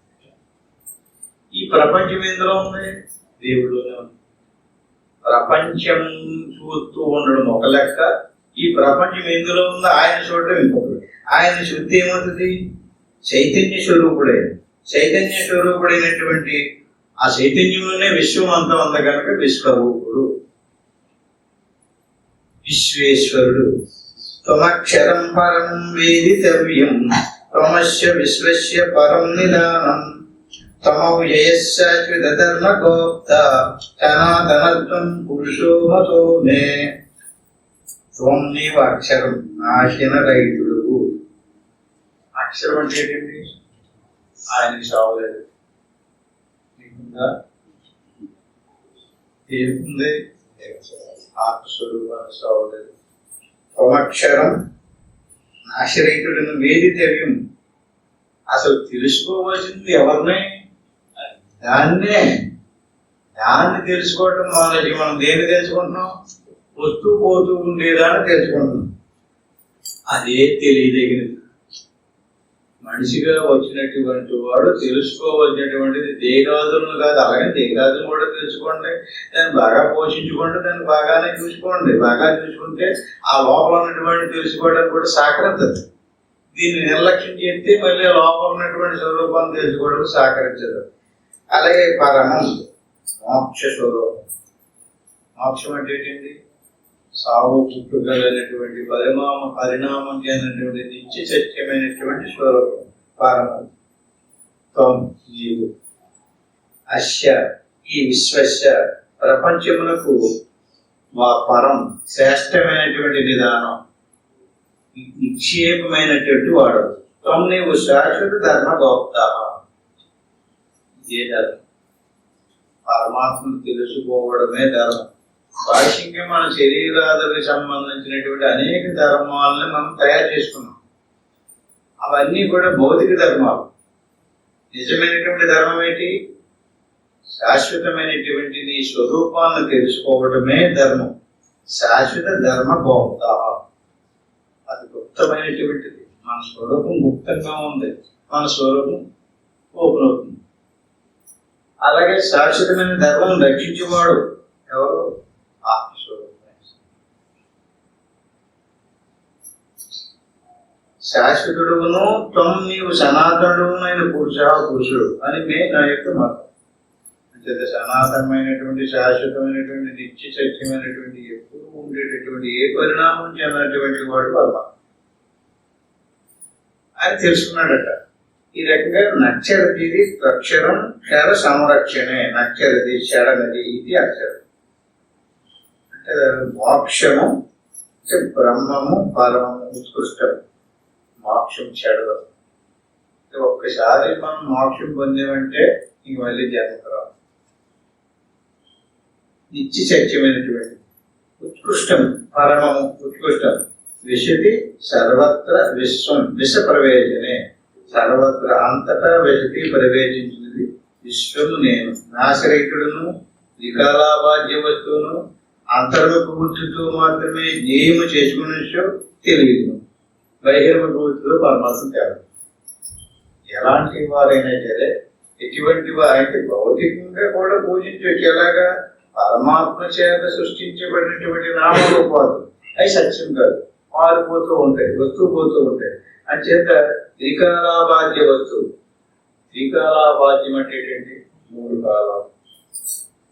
ఈ ప్రపంచం ఎందులో ఉంది? దేవుడిలోనే ఉంది. ప్రపంచం చూస్తూ ఉండడం ఒక లెక్క, ఈ ప్రపంచం ఎందులో ఉందో ఆయన చూడడం ఇంకొకటి. ఆయన శుద్ధి ఏమవుతుంది? చైతన్య స్వరూపుడే. చైతన్య స్వరూపుడైనటువంటి ఆ చైతన్యంలోనే విశ్వం అంతా ఉంది కనుక విశ్వరూపుడు, విశ్వేశ్వరుడు. త్వమక్షరం పరం వేదితవ్యం త్వమస్య విశ్వస్య పరం నిదానం తమవ్యయశాశ్వత ధర్మ గోప్త సనాతనత్వం పురుషో మతో మే. త్వం నీవ అక్షరం నాశన రహితుడు. అక్షరం అంటే ఏంటండి? ఆయనకి సావలేదు. నీకుందా? ఏముంది? ఆత్మస్వరూపాన్ని సావలేదు. త్వమక్షరం నాశరహితుడిని వేదితవ్యం. అసలు తెలుసుకోవాల్సింది ఎవరిని? దాన్ని తెలుసుకోవటం మానేసి మనం దేన్ని తెలుసుకుంటున్నాం? వస్తూ పోతూ ఉండేదాన్ని తెలుసుకుంటున్నాం. అదే తెలియదగినది. మనిషిగా వచ్చినటువంటి వాడు తెలుసుకోవలసినటువంటిది దేగాదులను కాదు. అలాగే దేగాదులను కూడా తెలుసుకోండి, దాన్ని బాగా పోషించుకోండి, దాన్ని బాగానే చూసుకోండి. బాగా చూసుకుంటే ఆ లోపల ఉన్నటువంటి తెలుసుకోవడానికి కూడా సహకరించదు. దీన్ని నిర్లక్ష్యం చేస్తే మళ్ళీ లోపల ఉన్నటువంటి స్వరూపాన్ని తెలుసుకోవడానికి సహకరించదు. అలాగే పరమం మోక్ష స్వరూపం. మోక్షం అంటే ఏంటండి? సావు పుట్టుకలైనటువంటి పరిణామం చెందినటువంటి నిత్య సత్యమైనటువంటి స్వరూపం పరమం. త్వం నీవు అస్య ఈ విశ్వస్య ప్రపంచమునకు మా పరం శ్రేష్టమైనటువంటి నిదానం నిక్షేపమైనటువంటి వాడు. త్వం నీవు శాశ్వత ధర్మగోప్త. ఇదే ధర్మం. పరమాత్మను తెలుసుకోవడమే ధర్మం. భాష్యంగా మన శరీరాదులకు సంబంధించినటువంటి అనేక ధర్మాలను మనం తయారు చేసుకున్నాం. అవన్నీ కూడా భౌతిక ధర్మాలు. నిజమైనటువంటి ధర్మం ఏంటి? శాశ్వతమైనటువంటి నీ స్వరూపాన్ని తెలుసుకోవడమే ధర్మం. శాశ్వత ధర్మ గోప్త. అది గుప్తమైనటువంటిది. మన స్వరూపం గుప్తంగా ఉంది. మన స్వరూపం ఓపెన్ అవుతుంది. అలాగే శాశ్వతమైన ధర్మం రక్షించేవాడు ఎవరు? ఆత్మస్వరూపం. శాశ్వతుడును త్వం నీవు సనాతనుడునైన పురుషుడు అని నా యొక్క మతం. అంటే సనాతనమైనటువంటి శాశ్వతమైనటువంటి నిత్య సత్యమైనటువంటి ఎప్పుడు ఉండేటటువంటి ఏ పరిణామం చెందినటువంటి వాడు పరమాత్మ అని తెలుసుకున్నాడట. ఈ రకంగా నచ్చరది అక్షరం క్షర సంరక్షణే. నచ్చరది చెడనది ఇది అక్షరం. అంటే మోక్షము అంటే బ్రహ్మము పరమము ఉత్కృష్టము. మోక్షం చెడదు. ఒక్కసారి మనం మోక్షం పొందామంటే ఇంక మళ్ళీ జన్మకరావు. నిత్య సత్యమైనటువంటి ఉత్కృష్టం పరమము ఉత్కృష్టం. విశతి సర్వత్ర విశ్వం విష ప్రవేశనే. సర్వత్ర అంతటా విశతి ప్రవేశించినది విశ్వము నేను. నాశరహితుడును వికారాబాధ్య వస్తువును అంతర్ముఖ బుద్ధితో మాత్రమే జ్ఞేయము చేసుకున్నచో తెలియదు. బహిర్ముఖ బుద్ధితో పరమాత్మ తేడా. ఎలాంటి వారైనా సరే ఎటువంటి వారైతే భౌతికంగా కూడా పూజించవచ్చు. ఎలాగా? పరమాత్మ చేత సృష్టించబడినటువంటి నామరూపాలు అవి సత్యం కాదు, మారిపోతూ ఉంటాయి, వస్తువు పోతూ ఉంటాయి. అంచేత త్రికాలాబాధ్య వస్తువు. త్రికాలాబాధ్యం అంటే ఏంటంటే 3 కాలాలు: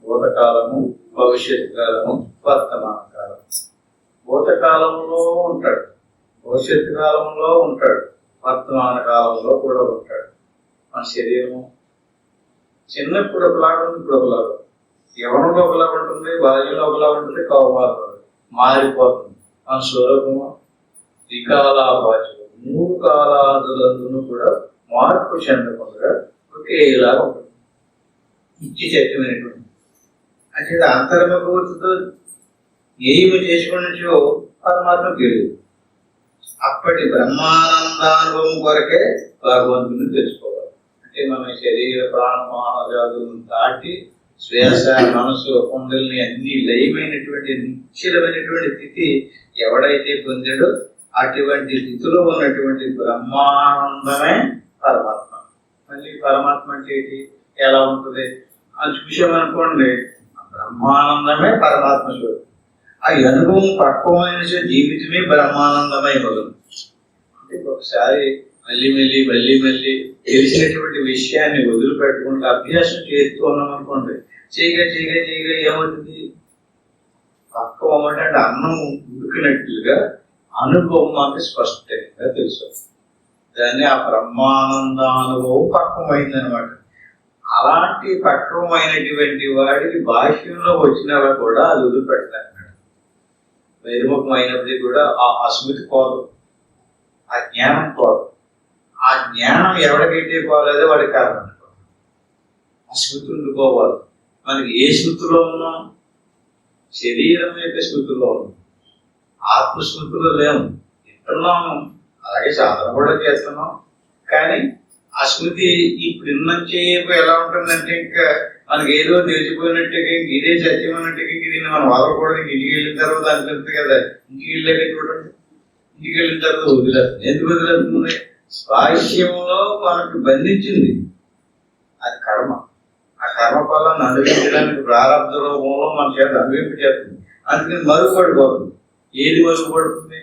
భూతకాలము, భవిష్యత్ కాలము, వర్తమాన కాలం. భూతకాలంలో ఉంటాడు, భవిష్యత్తు కాలంలో ఉంటాడు, వర్తమాన కాలంలో కూడా ఉంటాడు. మన శరీరము చిన్నప్పుడు ఒకలాగా ఉంది, ఇప్పుడు ఒకలాగా. యవనంలో ఒకలాగా ఉంటుంది, బాల్యంలో ఒకలాగా ఉంటుంది, కౌమారంలో మారిపోతుంది. మన స్వరూపము త్రికాలాబాధ్యం. 3 కాలాదులందును కూడా మార్పు చెందకుండా ఒకేలాగా ఉంటుంది. నిత్య సత్యమైనటువంటి అంటే అంతర్ముఖతో ఏమి చేసుకున్నచో పరమాత్మ తెలియదు. అప్పటి బ్రహ్మానందానుభవం కొరకే భగవంతుని తెలుసుకోవాలి. అంటే మన శరీర ప్రాణ మహాజాతులను దాటి శ్వాస మనసు కుండలిని అన్ని లయమైనటువంటి నిశ్చలమైనటువంటి స్థితి ఎవడైతే పొందాడో అటువంటి స్థితిలో ఉన్నటువంటి బ్రహ్మానందమే పరమాత్మ. మళ్ళీ పరమాత్మ అంటే ఏంటి, ఎలా ఉంటుంది అని చూసామనుకోండి, బ్రహ్మానందమే పరమాత్మ స్వరూపం. ఆ అనుభవం పక్వమైన జీవితమే బ్రహ్మానందమై మొదలు. అంటే ఒకసారి మళ్ళీ తెలిసినటువంటి విషయాన్ని వదిలిపెట్టుకుంటూ అభ్యాసం చేస్తూ ఉన్నాం అనుకోండి, చేయగా ఏమవుతుంది? పక్వం అంటే అన్నం ఉడికినట్లుగా అనుభవం మనకి స్పష్టంగా తెలుసు. దాన్ని ఆ బ్రహ్మానందానుభవం పక్వమైందనమాట. అలాంటి పక్వమైనటువంటి వాడికి భాష్యంలో వచ్చినవి కూడా అది వదిలిపెడతాడు. బహిర్ముఖం అయినప్పటికీ కూడా ఆ అస్మృతి పోదు, ఆ జ్ఞానం పోదు. ఆ జ్ఞానం ఎవరికైతే పోలేదో వాడికి కారణం అస్మృతి ఉండిపోవాలి. మనకి ఏ స్మృతిలో ఉన్నాం? శరీరం యొక్క స్మృతిలో ఉన్నాం, ఆత్మస్మృతిలో లేము. వింటున్నాము, అలాగే సాధన కూడా చేస్తున్నాం. కానీ ఆ స్మృతి ఇప్పుడు ఇన్నంచేపు ఎలా ఉంటుందంటే ఇంకా మనకి ఏదో తెలిసిపోయినట్టుగా ఇంక ఇదే సత్యం అన్నట్టుగా ఇంక దీన్ని మనం వదలకూడదు. ఇంటికి వెళ్ళిన తర్వాత అనిపిస్తుంది కదా, ఇంటికి వెళ్ళాక చూడండి ఇంటికి వెళ్ళిన తర్వాత వదిలేస్తుంది. ఎందుకు వదిలేస్తుంది? బాహ్యంలో మనకు బంధించింది, అది కర్మ. ఆ కర్మ ఫలాన్ని అనుభవించడానికి ప్రారంభ రూపంలో మన చేత అనుభవింపజేస్తుంది. అందుకని మరుగుపడిపోతుంది. ఏది మరుగుపడుతుంది?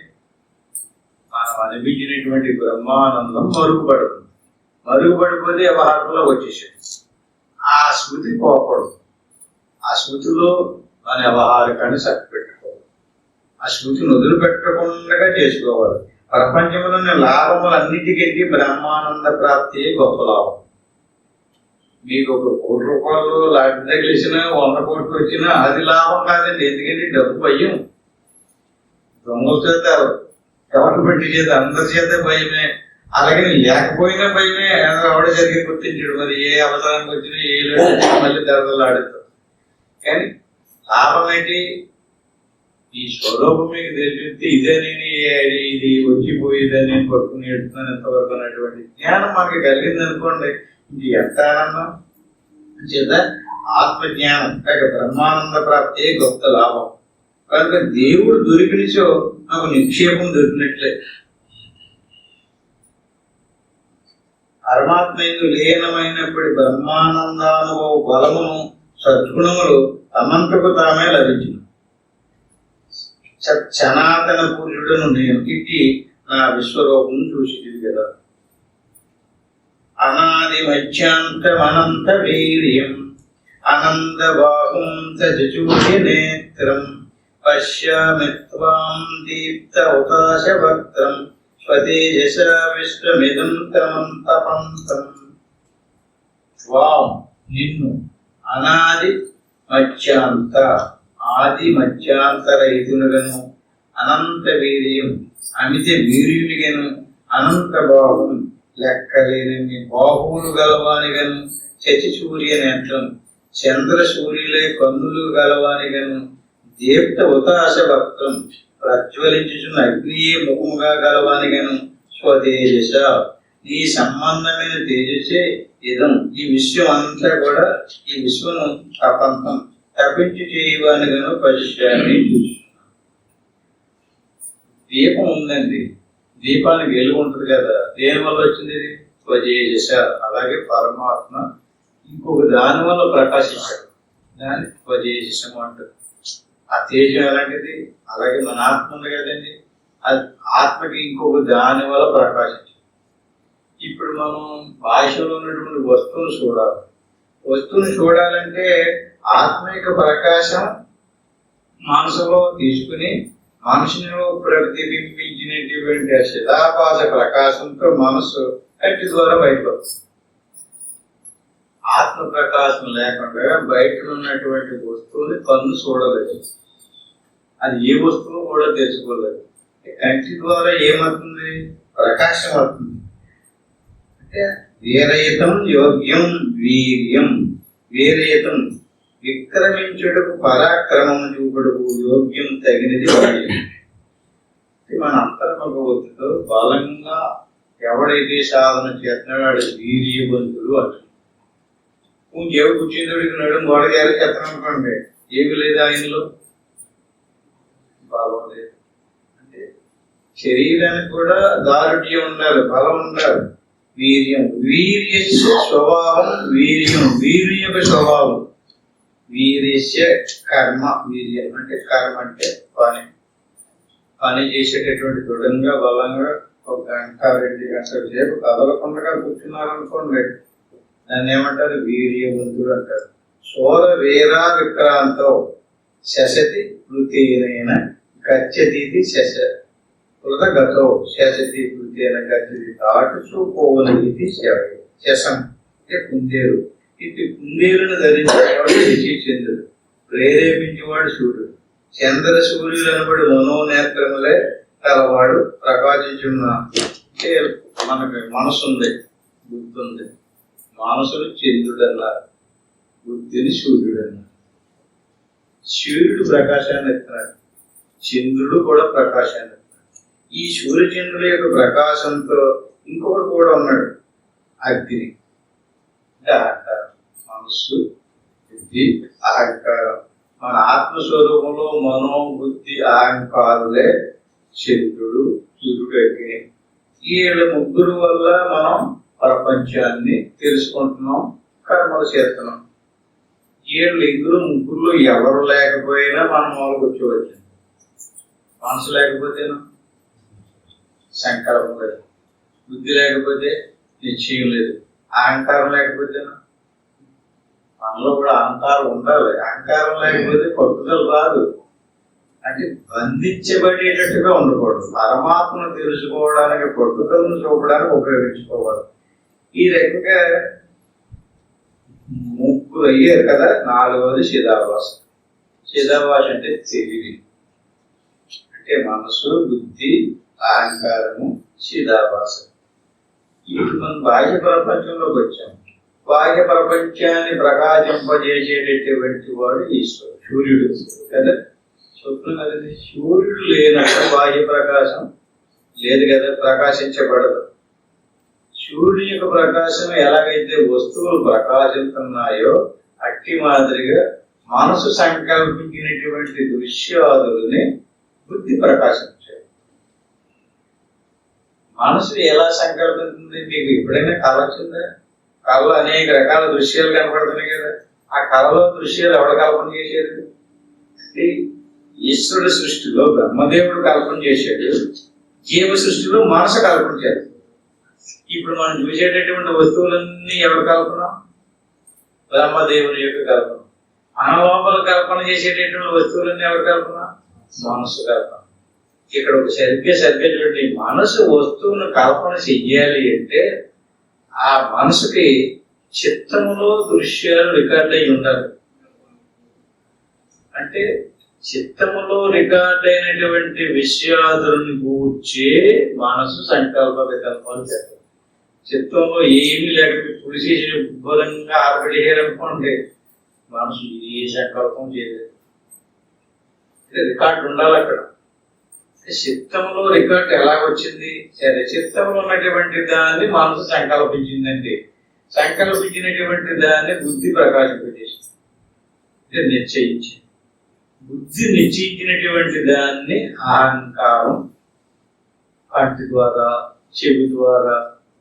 మనం అనిపించినటువంటి బ్రహ్మానందం మరుగుపడుతుంది. మరుగుపడిపోతే వ్యవహారంలో వచ్చేసేది. ఆ స్మృతి పోకూడదు. ఆ స్మృతిలో మన వ్యవహారికాన్ని సరిపెట్టుకోవాలి. ఆ స్మృతిని వదిలిపెట్టకుండా చేసుకోవాలి. ప్రపంచంలోని లాభములన్నిటికంటే బ్రహ్మానంద ప్రాప్తి గొప్ప లాభం. మీకు ఒక ₹1 లాంటి తగిలిసినా 100 కోట్లు వచ్చినా అది లాభం కాదండి. ఎందుకంటే డబ్బు భయం. దొంగల చేత, గవర్నమెంట్ చేత, అందరి చేత భయమే. అలాగే లేకపోయినా భయమే. ఎవడ జరిగి గుర్తించాడు. మరి ఏ అవసరానికి వచ్చినా ఏ లేదు మళ్ళీ దరదలు ఆడుతారు. కానీ లాభం ఏంటి? ఈ స్వరూపం మీకు తెలిపితే ఇదే నేను ఇది వచ్చిపోయేదని నేను పట్టుకుని ఎడుతున్నాను ఎంతవరకు అన్నటువంటి జ్ఞానం మనకి కలిగింది అనుకోండి, ఇది ఎంత ఆనందం. చేత ఆత్మజ్ఞానం లేక బ్రహ్మానంద ప్రాప్తి గొప్ప లాభం. కనుక దేవుడు దొరికినచో నాకు నిక్షేపం దొరికినట్లే. పరమాత్మ ఎందు లీనమైనప్పుడు బ్రహ్మానందానుభవ బలమును సద్గుణములు తమంతకు తామే లభించును. సనాతన పురుషుడును నేను ఇట్టి నా విశ్వరూపం చూసి కదా. అనాది మధ్యాంతమనంత వీర్యం అనంత బాహుం సజూర్య నేత్రం పశ్యామి త్వాం దీప్త అవకాశ వక్త్రం స్వతేజస విశ్వమిదం తమంతపంతం. త్వాం నిన్ను, అనాది మధ్యాంత ఆది మధ్యాంతరహితునుగను, అనంత వీర్యం అమిత వీర్యునిగను, అనంత బాహుం లెక్కలేని బాహువులు గలవానిగను, శశి సూర్య నేత్రం చంద్ర సూర్యులే కన్నులు గలవానిగను, దీప్త ఉతాశ వక్త్రం ప్రజ్వలించుచున్న అగ్నియే ముఖముగా గలవానిగను, స్వతేజస ఈ సంబంధమైన తేజస్సే ఇదం ఈ విశ్వం అంతా కూడా ఈ విశ్వను తపంతం తప్పించి చేయవానిగాను పశ్యామి చూస్తున్నాను. దీపం ఉందండి, దీపానికి వెలుగు ఉంటుంది కదా. దేని వల్ల వచ్చింది? ఇది స్వతేజస. అలాగే పరమాత్మ ఇంకొక దాని వల్ల ప్రకాశించాడు, దాన్ని స్వతేజసం అంటారు. ఆ తేజం ఎలాంటిది? అలాగే మన ఆత్మ ఉంది కదండి, అది ఆత్మకి ఇంకొక దాని వల్ల ప్రకాశించాడు. ఇప్పుడు మనం భాషలో ఉన్నటువంటి వస్తువును చూడాలి. వస్తువుని చూడాలంటే ఆత్మిక ప్రకాశం మనసులో తీసుకుని మనుషునిలో ప్రతిబింబించినటువంటి శిలాపాస ప్రకాశంతో మనసు కంటి ద్వారా బయటకు వస్తుంది. ఆత్మ ప్రకాశం లేకుండా బయట ఉన్నటువంటి వస్తువుని కన్ను చూడలేదు, అది ఏ వస్తువు కూడా తెలుసుకోలేదు. కంటి ద్వారా ఏమవుతుంది? ప్రకాశం అవుతుంది. అంటే వీరయుతం యోగ్యం వీర్యం. వీరయుతం విక్రమించుటకు పరాక్రమం చూపుడుకు యోగ్యం తగినది వార్యం. మన అంతర్ముఖవతితో బలంగా ఎవడైతే సాధన చేస్తున్నాడో వాడు వీర్యవంతుడు అంటారు. ఇంకెవడు కూర్చుందడిగినాడు గోడగారు చెప్తాను అనుకోండి, ఏమి లేదు ఆయనలో, బలం లేదు. అంటే శరీరానికి కూడా దారుఢ్యం ఉండాలి, బలం ఉండాలి. వీర్యం వీర్య స్వభావం వీర్యం వీర్య యొక్క స్వభావం. వీర్యస్య కర్మ. వీర్యం అంటే కర్మ అంటే పని. పని చేసేటటువంటి దృఢంగా బలంగా 1 గంట 2 గంటల సేపు కదలకుండా కూర్చున్నారనుకోండి, దాన్ని ఏమంటారు? వీర్యవంతుడు అంటారు. శోర వీరా విక్రాంతో శశతి కృతేన గచ్చతి శశ కృతగతో శశతి కృతేన గచ్చతి దాటుచూ పోవనది శశం అంటే కుందేరు. ఇటు కుందేరును ధరించేవాడు చంద్రుడు, ప్రేరేపించేవాడు సూర్యుడు. చంద్ర సూర్యులు అనబడి మనోనేత్రములే కలవాడు ప్రకాశించున్న. అంటే మనకి మనసు ఉంది, బుద్ధి ఉంది. మనసును చంద్రుడు అన్నారు, బుద్ధిని సూర్యుడు అన్నారు. సూర్యుడు ప్రకాశాన్ని ఎత్తున్నాడు, చంద్రుడు కూడా ప్రకాశాన్ని ఎత్తున్నాడు. ఈ సూర్యచంద్రుల యొక్క ప్రకాశంతో ఇంకొకటి కూడా ఉన్నాడు, అగ్ని. అంటే అహంకారం. మనస్సు, బుద్ధి, అహంకారం. మన ఆత్మస్వరూపంలో మనో బుద్ధి అహంకారులే చంద్రుడు, ముగ్గురు అగ్ని. వీళ్ళ ముగ్గురు వల్ల మనం ప్రపంచాన్ని తెలుసుకుంటున్నాం, కర్మలు చేస్తున్నాం. వీళ్ళు ఇద్దరు ముగ్గురు ఎవరు లేకపోయినా మనం మొదలు కూర్చోవచ్చు. మనసు లేకపోతేనా సంకల్పం లేదు, బుద్ధి లేకపోతే నిశ్చయం లేదు, అహంకారం లేకపోతేనా. మనలో కూడా అహంకారం ఉండాలి. అహంకారం లేకపోతే పట్టుదల రాదు. అంటే బంధించబడేటట్టుగా ఉండకూడదు. పరమాత్మను తెలుసుకోవడానికి పట్టుదలను చూపడానికి ఉపయోగించుకోవాలి. ఈ రకంగా ముగ్గురు అయ్యారు కదా. నాలుగవది చిదాభాస. చిదాభాస అంటే తెలివి, అంటే మనసు, బుద్ధి, అహంకారము, చిదాభాస. ఇప్పుడు మనం బాహ్య ప్రపంచంలోకి వచ్చాము. బాహ్య ప్రపంచాన్ని ప్రకాశింపజేసేటటువంటి వాడు ఈశ్వరుడు, సూర్యుడు కదా. స్వప్నం కదండి. సూర్యుడు లేనప్పుడు బాహ్య ప్రకాశం లేదు కదా, ప్రకాశించబడదు. సూర్యుడి యొక్క ప్రకాశం ఎలాగైతే వస్తువులు ప్రకాశిస్తున్నాయో అట్టి మాదిరిగా మనసు సంకల్పించినటువంటి దృశ్యాదుల్ని బుద్ధి ప్రకాశించాడు. మనసు ఎలా సంకల్పిస్తుంది? మీకు ఎప్పుడైనా కళ వచ్చిందా? కళలో అనేక రకాల దృశ్యాలు కనపడుతున్నాయి కదా. ఆ కళలో దృశ్యాలు ఎవరు కల్పన చేశారు? ఈశ్వరుడు సృష్టిలో బ్రహ్మదేవుడు కల్పన చేశాడు, జీవ సృష్టిలో మనసు కల్పన చేశాడు. ఇప్పుడు మనం చూసేటటువంటి వస్తువులన్నీ ఎవరు కల్పన? బ్రహ్మదేవుని యొక్క కల్పన. మన లోపల కల్పన చేసేటటువంటి వస్తువులన్నీ ఎవరు కల్పన? మనసు కల్పన. ఇక్కడ ఒక సరిగ్గా చూడండి. మనసు వస్తువును కల్పన చెయ్యాలి అంటే ఆ మనసుకి చిత్తములో దృశ్యాలు రికార్డ్ అయి ఉండాలి. అంటే చిత్తములో రికార్డ్ అయినటువంటి విషయాదులను కూర్చే మనసు సంకల్ప వికల్పాలు చేస్తారు. చిత్తంలో ఏమీ లేకపోతే పులిసి ఉద్భుతంగా ఆర్పడేయాలనుకోండి, మనసు ఏ సంకల్పం చేయలేదు. రికార్డు ఉండాలి అక్కడ. చిత్తంలో రికార్డు ఎలాగొచ్చింది? సరే, చిత్తంలో ఉన్నటువంటి దాన్ని మనసు సంకల్పించిందండి. సంకల్పించినటువంటి దాన్ని బుద్ధి ప్రకాశింపజేసింది, నిశ్చయించింది. బుద్ధి నిశ్చయించినటువంటి దాన్ని అహంకారం కంటి ద్వారా, చెవి ద్వారా,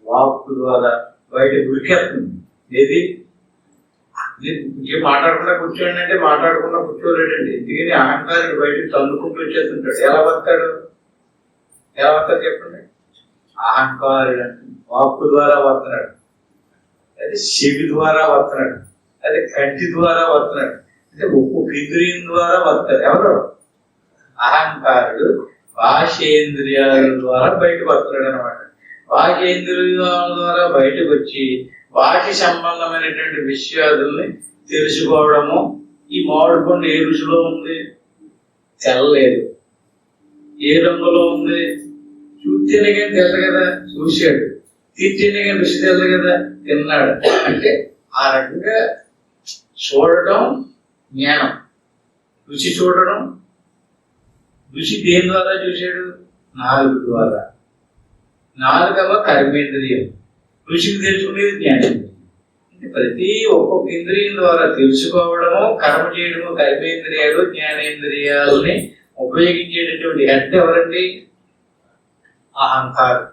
వాక్కు ద్వారా బయట ఉరికేస్తుంది. ఏది మాట్లాడకుండా కూర్చోండి అంటే మాట్లాడకుండా కూర్చోలేడండి. ఎందుకని అహంకారుడు బయటకు తన్నుకుంటూ వచ్చేస్తుంటాడు. ఎలా వస్తాడు చెప్పండి? అహంకారుడు అంటే వాక్కు ద్వారా వస్తున్నాడు, అది చెవి ద్వారా వస్తున్నాడు, అది కంటి ద్వారా వస్తున్నాడు. అంటే ఒక్కొక్క ఇంద్రియం ద్వారా వస్తాడు. ఎవరు? అహంకారుడు బాహ్యేంద్రియాల ద్వారా బయటకు వస్తున్నాడు అనమాట. బాహ్యేంద్రియాల ద్వారా బయటకు వచ్చి బాహ్య సంబంధమైనటువంటి విషయాదుల్ని తెలుసుకోవడము. ఈ మామిడి పండు ఏ రుచిలో ఉంది? తెల్లలేదు. ఏ రంగులో ఉంది? చూస్తేనే కానీ తెల్ల కదా, చూశాడు. తింటేనే కానీ రుచి తెల్ల కదా, తిన్నాడు. అంటే ఆ రకంగా చూడటం జ్ఞానం. రుచి చూడడం, రుచి దేని ద్వారా చూశాడు? నాలుగు ద్వారా. నాలుగవ కర్మేంద్రియం. రుచిని తెలుసుకునేది జ్ఞానేంద్రియం. అంటే ప్రతి ఒక్కొక్క ఇంద్రియం ద్వారా తెలుసుకోవడము, కర్మ చేయడము, కర్మేంద్రియాలు, జ్ఞానేంద్రియాలని ఉపయోగించేటటువంటి హెడ్ ఎవరండి? అహంకారం.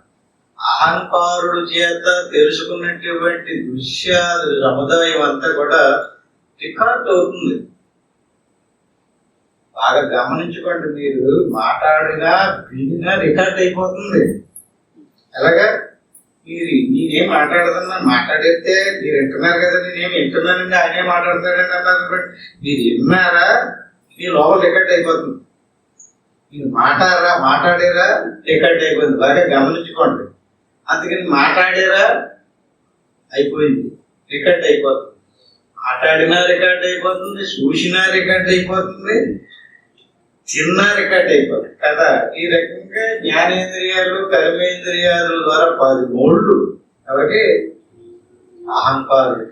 అహంకారుడు చేత తెలుసుకున్నటువంటి దృశ్యాలు సముదాయం అంతా కూడా రికార్డ్ అవుతుంది. బాగా గమనించుకోండి. మీరు మాట్లాడినా వినినా రికార్డ్ అయిపోతుంది. ఎలాగా? నేనేం మాట్లాడితే మీరు వింటున్నారు కదా, నేనేమి వింటున్నానండి, ఆయనే మాట్లాడతాడండి అన్నారు. మీరు విన్నారా? మీ లోపల రికార్డ్ అయిపోతుంది. మీరు మాట్లాడారా రికార్డ్ అయిపోయింది. బాగా గమనించుకోండి. అందుకని మాట్లాడారా అయిపోయింది, రికార్డ్ అయిపోతుంది. మాట్లాడినా రికార్డ్ అయిపోతుంది, చూసినా రికార్డ్ అయిపోతుంది, చిన్న రికార్డ్ అయిపోతుంది కదా. ఈ రకంగా జ్ఞానేంద్రియాలు, కర్మేంద్రియాల ద్వారా 10 మోళ్ళు ఎవరికి? అహంకారుడు.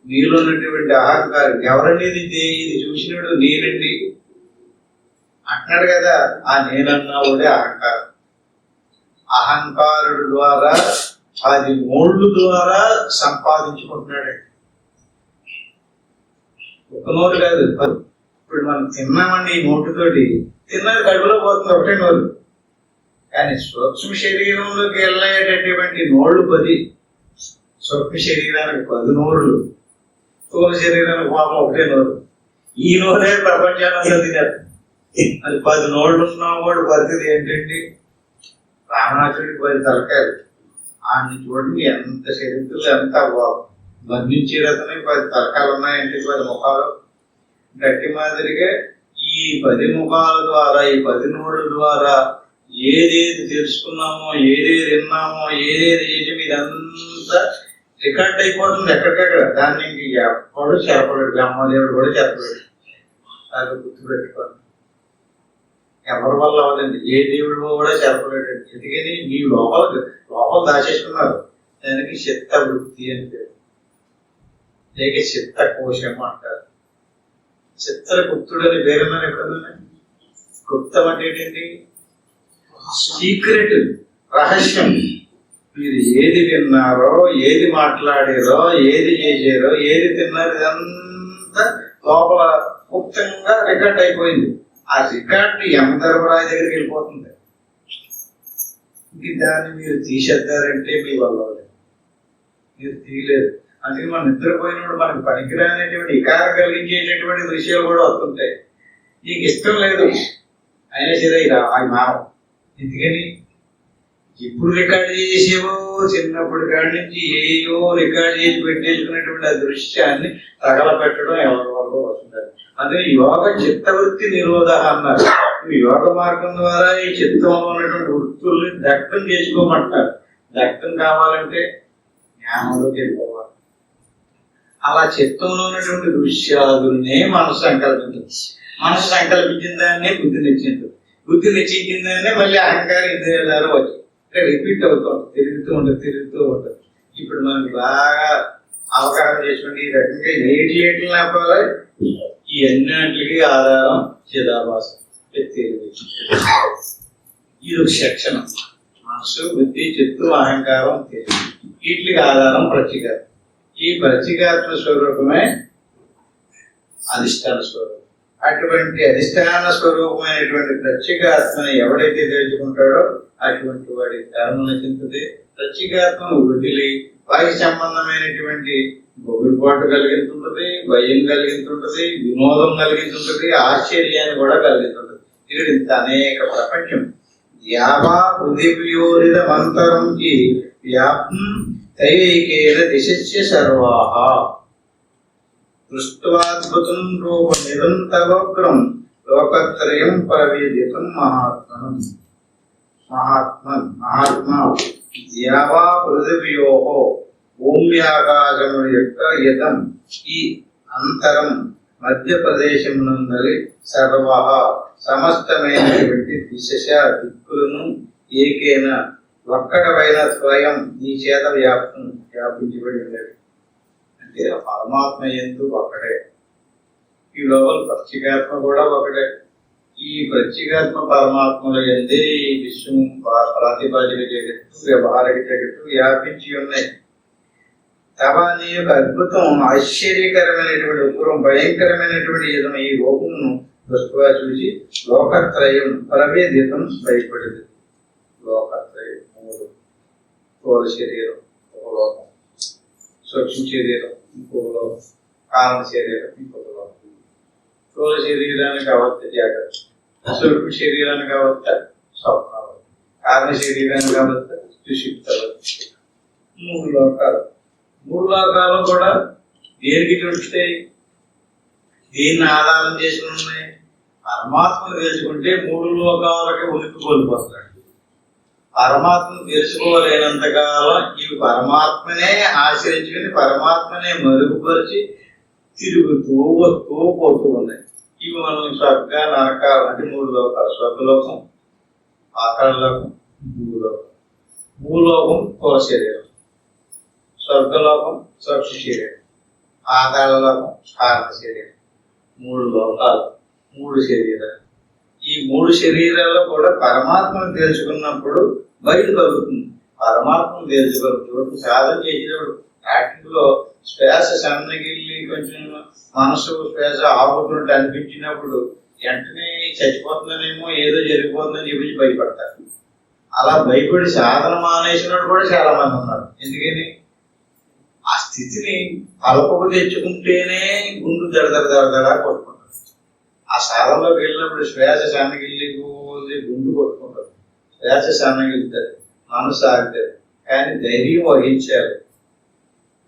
నీలో ఉన్నటువంటి అహంకారుడు ఎవరండి? ఇది చూసినాడు నేనండి అంటున్నాడు కదా. ఆ నేనన్నావుడే అహంకారం. అహంకారుడు ద్వారా 10 మోళ్ళు ద్వారా సంపాదించుకుంటున్నాడు. ఒక నోరు కాదు. ఇప్పుడు మనం తిన్నామండి ఈ నోటుతోటి, తిన్నది కడుపులో పోతుంది ఒకటే నోరు. కానీ సూక్ష్మ శరీరంలోకి వెళ్ళేటటువంటి నోళ్ళు 10, సూక్ష్మ శరీరానికి 10 నోళ్ళు, స్థూల శరీరానికి పాపం ఒకటే నోరు. ఈ నోరే ప్రపంచాన్ని తినారు. అది 10 నోళ్ళు ఉన్నావు కూడా పరిస్థితి ఏంటండి? రావణాసుడికి 10 తలకాయలు. ఆయన్ని చూడండి ఎంత చరిత్రలు, ఎంత వర్ణించేది అతనికి 10 తలకాయలు ఉన్నాయంటే 10 ముఖాలు. గట్టి మాదిరిగా ఈ 10 ముఖాల ద్వారా, ఈ 10 నోళ్ళ ద్వారా ఏదేది తెలుసుకున్నామో, ఏదేది విన్నామో, ఏదేది చేసామో ఇదంతా రికార్డ్ అయిపోతుంది ఎక్కడికక్కడ. దాన్ని ఎప్పుడు చేరపడాడు, బ్రహ్మదేవుడు కూడా చేరపడాడు. అది గుర్తుపెట్టుకోండి. ఎవరి వల్ల అవ్వదండి, ఏ దేవుడు కూడా చేరపడాడు. ఎందుకని మీ లోపల దాచేసుకున్నారు. దానికి చిత్త వృత్తి అని పేరు, లేక చిత్త కోశం అంటారు. చిత్ర గుప్తుడు అని పేరున్నారు ఎప్పుడన్నా. గుప్తం అంటే ఏంటండి? సీక్రెట్, రహస్యం. మీరు ఏది విన్నారో, ఏది మాట్లాడారో, ఏది చేసారో, ఏది తిన్నారో ఇదంతా లోపల గుప్తంగా రికార్డ్ అయిపోయింది. ఆ రికార్డ్ యమధర్మరాజు దగ్గరికి వెళ్ళిపోతుంది. దాన్ని మీరు తీసేద్దారంటే మీ వల్ల మీరు తీయలేదు. అందుకే మనం నిద్రపోయినప్పుడు మనకు పనికిరానటువంటి వికారం కలిగించేటటువంటి విషయాలు కూడా వస్తుంటాయి. నీకు ఇష్టం లేదు అయినా సరే అవి మారం. ఎందుకని ఇప్పుడు రికార్డు చేసేవో చిన్నప్పటి కాడి నుంచి ఏయో రికార్డు చేసి పెట్టేసుకున్నటువంటి ఆ దృశ్యాన్ని తగలపెట్టడం ఎవరి వల్ల వస్తుంటారు. అందుకే యోగ చిత్తవృత్తి నిరోధ అన్నారు. యోగ మార్గం ద్వారా ఈ చిత్తంలో ఉన్నటువంటి వృత్తుల్ని దగ్ధం చేసుకోమంటారు. దగ్ధం కావాలంటే జ్ఞానంలోకి వెళ్ళిపోవాలి. అలా చిత్తంలో ఉన్నటువంటి దృశ్యాదులనే మనసు సంకల్పించదు. మనసు సంకల్పించిన దాన్నే బుద్ధి నిశ్చయించదు. బుద్ధి నిశ్చయించిన దాన్నే మళ్ళీ అహంకారం ఇంద్రియాలు వచ్చి రిపీట్ అవుతుంది, తిరుగుతూ ఉంటుంది. ఇప్పుడు మనకి బాగా అవగాహన చేసుకుంటే ఈ రకంగా ఏటి లేపాలి. ఈ అన్నింటికి ఆధారం చిదాభాసం. ఇది ఒక సెక్షన్. మనసు, బుద్ధి, చిత్తు, అహంకారం, తెలివి. వీటికి ఆధారం ప్రత్యేకత. ఈ ప్రత్యేకాత్మ స్వరూపమే అధిష్టాన స్వరూపం. అటువంటి అధిష్టాన స్వరూపమైనటువంటి ప్రత్యేకాత్మని ఎవడైతే తెలుసుకుంటాడో అటువంటి వాడి కర్మ నశించుతుంది. ప్రత్యేకాత్మను వదిలి వాకి సంబంధమైనటువంటి గొగురుపాటు కలిగిస్తుంటది, భయం కలిగిస్తుంటది, వినోదం కలిగిస్తుంటది, ఆశ్చర్యాన్ని కూడా కలిగిస్తుంటది. ఇక్కడ ఇంత అనేక ప్రపంచం యావా పృథివ్యోరిత మంతరంకి వ్యాప్తం తైకేన దిశస్య సర్వాః దృష్ట్వాద్భుతం రూపమిదం తవగ్రం లోకత్రయం ప్రవేదితం మహాత్మా ద్యావా పృథివ్యోః భూమ్యాకాశముల యొక్క యతం ఈ అంతరం మధ్యప్రదేశమునందలి సర్వః సమస్తమైనటువంటి దిశ దిక్కులను ఏకేన ఒక్కటమైన స్వయం నీ చేత వ్యాపించబడి ఉండేది. అంటే పరమాత్మ యందు ఒక్కటే. ఈ లోపల ప్రత్యేగాత్మ కూడా ఒకటే. ఈ ప్రత్యేగాత్మ పరమాత్మల యందే ఈ విశ్వం ప్రాతిపాదిక జగత్తు, వ్యవహారిక జగత్తు వ్యాపించి ఉన్నాయి. తవ నీ యొక్క అద్భుతం, ఆశ్చర్యకరమైనటువంటి ఉగ్రం, భయంకరమైనటువంటి ఈ రూపమును దృష్టిగా చూసి లోకత్రయం ప్రవేదితం భయపడింది. లోకత్రయం 3: స్థూల శరీరం ఒక లోకం, సూక్ష్మ శరీరం ఇంకొక లోకం, కారణ శరీరం ఇంకొక లోకం. స్థూల శరీరానికి అవస్థ జాగ్రత్త, సూక్ష్మ శరీరానికి అవస్థ స్వప్నావస్థ, కారణ శరీరానికి అవస్థ సుషుప్తావస్థ. 3 లోకాలు. 3 లోకాలు కూడా దేనికి చూస్తాయి? దీన్ని ఆధారం చేసుకుని ఉన్నాయి. పరమాత్మను తెలుసుకుంటే 3 లోకాలకి ఉనికి కోల్పోతాడు. పరమాత్మను తెలుసుకోలేనంతకాలం ఇవి పరమాత్మనే ఆశ్రయించుకుని పరమాత్మనే మరుగుపరిచి తిరుగుతూ వస్తూ పోతూ ఉన్నాయి. ఇవి మనం స్వర్గ నరకాలు అంటే 3 లోకాలు: స్వర్గలోకం, పాతాళలోకం, భూలోకం. భూలోకం స్థూల శరీరం, స్వర్గలోకం సూక్ష్మ శరీరం, పాతాళలోకం కారణ శరీరం. 3 లోకాలు, 3 శరీరాలు. ఈ 3 శరీరాల్లో కూడా పరమాత్మను తెలుసుకున్నప్పుడు బయట కలుగుతుంది. పరమాత్మను తెలుసుకోవాలి. చోటు సాధన చేసినప్పుడు యాక్టివ్లో శ్వాస సన్నగిల్లి కొంచెం మనసు శ్వాస ఆపుతున్నట్టు అనిపించినప్పుడు వెంటనే చచ్చిపోతుందనేమో, ఏదో జరిగిపోతుందని చెప్పి భయపడతారు. అలా భయపడి సాధన మానేసినట్టు కూడా చాలా మంది ఉన్నారు. ఎందుకని ఆ స్థితిని కలపకు తెచ్చుకుంటేనే గుండు దడదడ కొట్టుకుంటారు. ఆ సాధనలోకి వెళ్ళినప్పుడు శ్వాస సన్నగిల్లి గుండు కొట్టుకుంటారు, శ్వాస సన్నగిలుతుంది, మనసు ఆగుతుంది. కానీ ధైర్యం వహించాలి,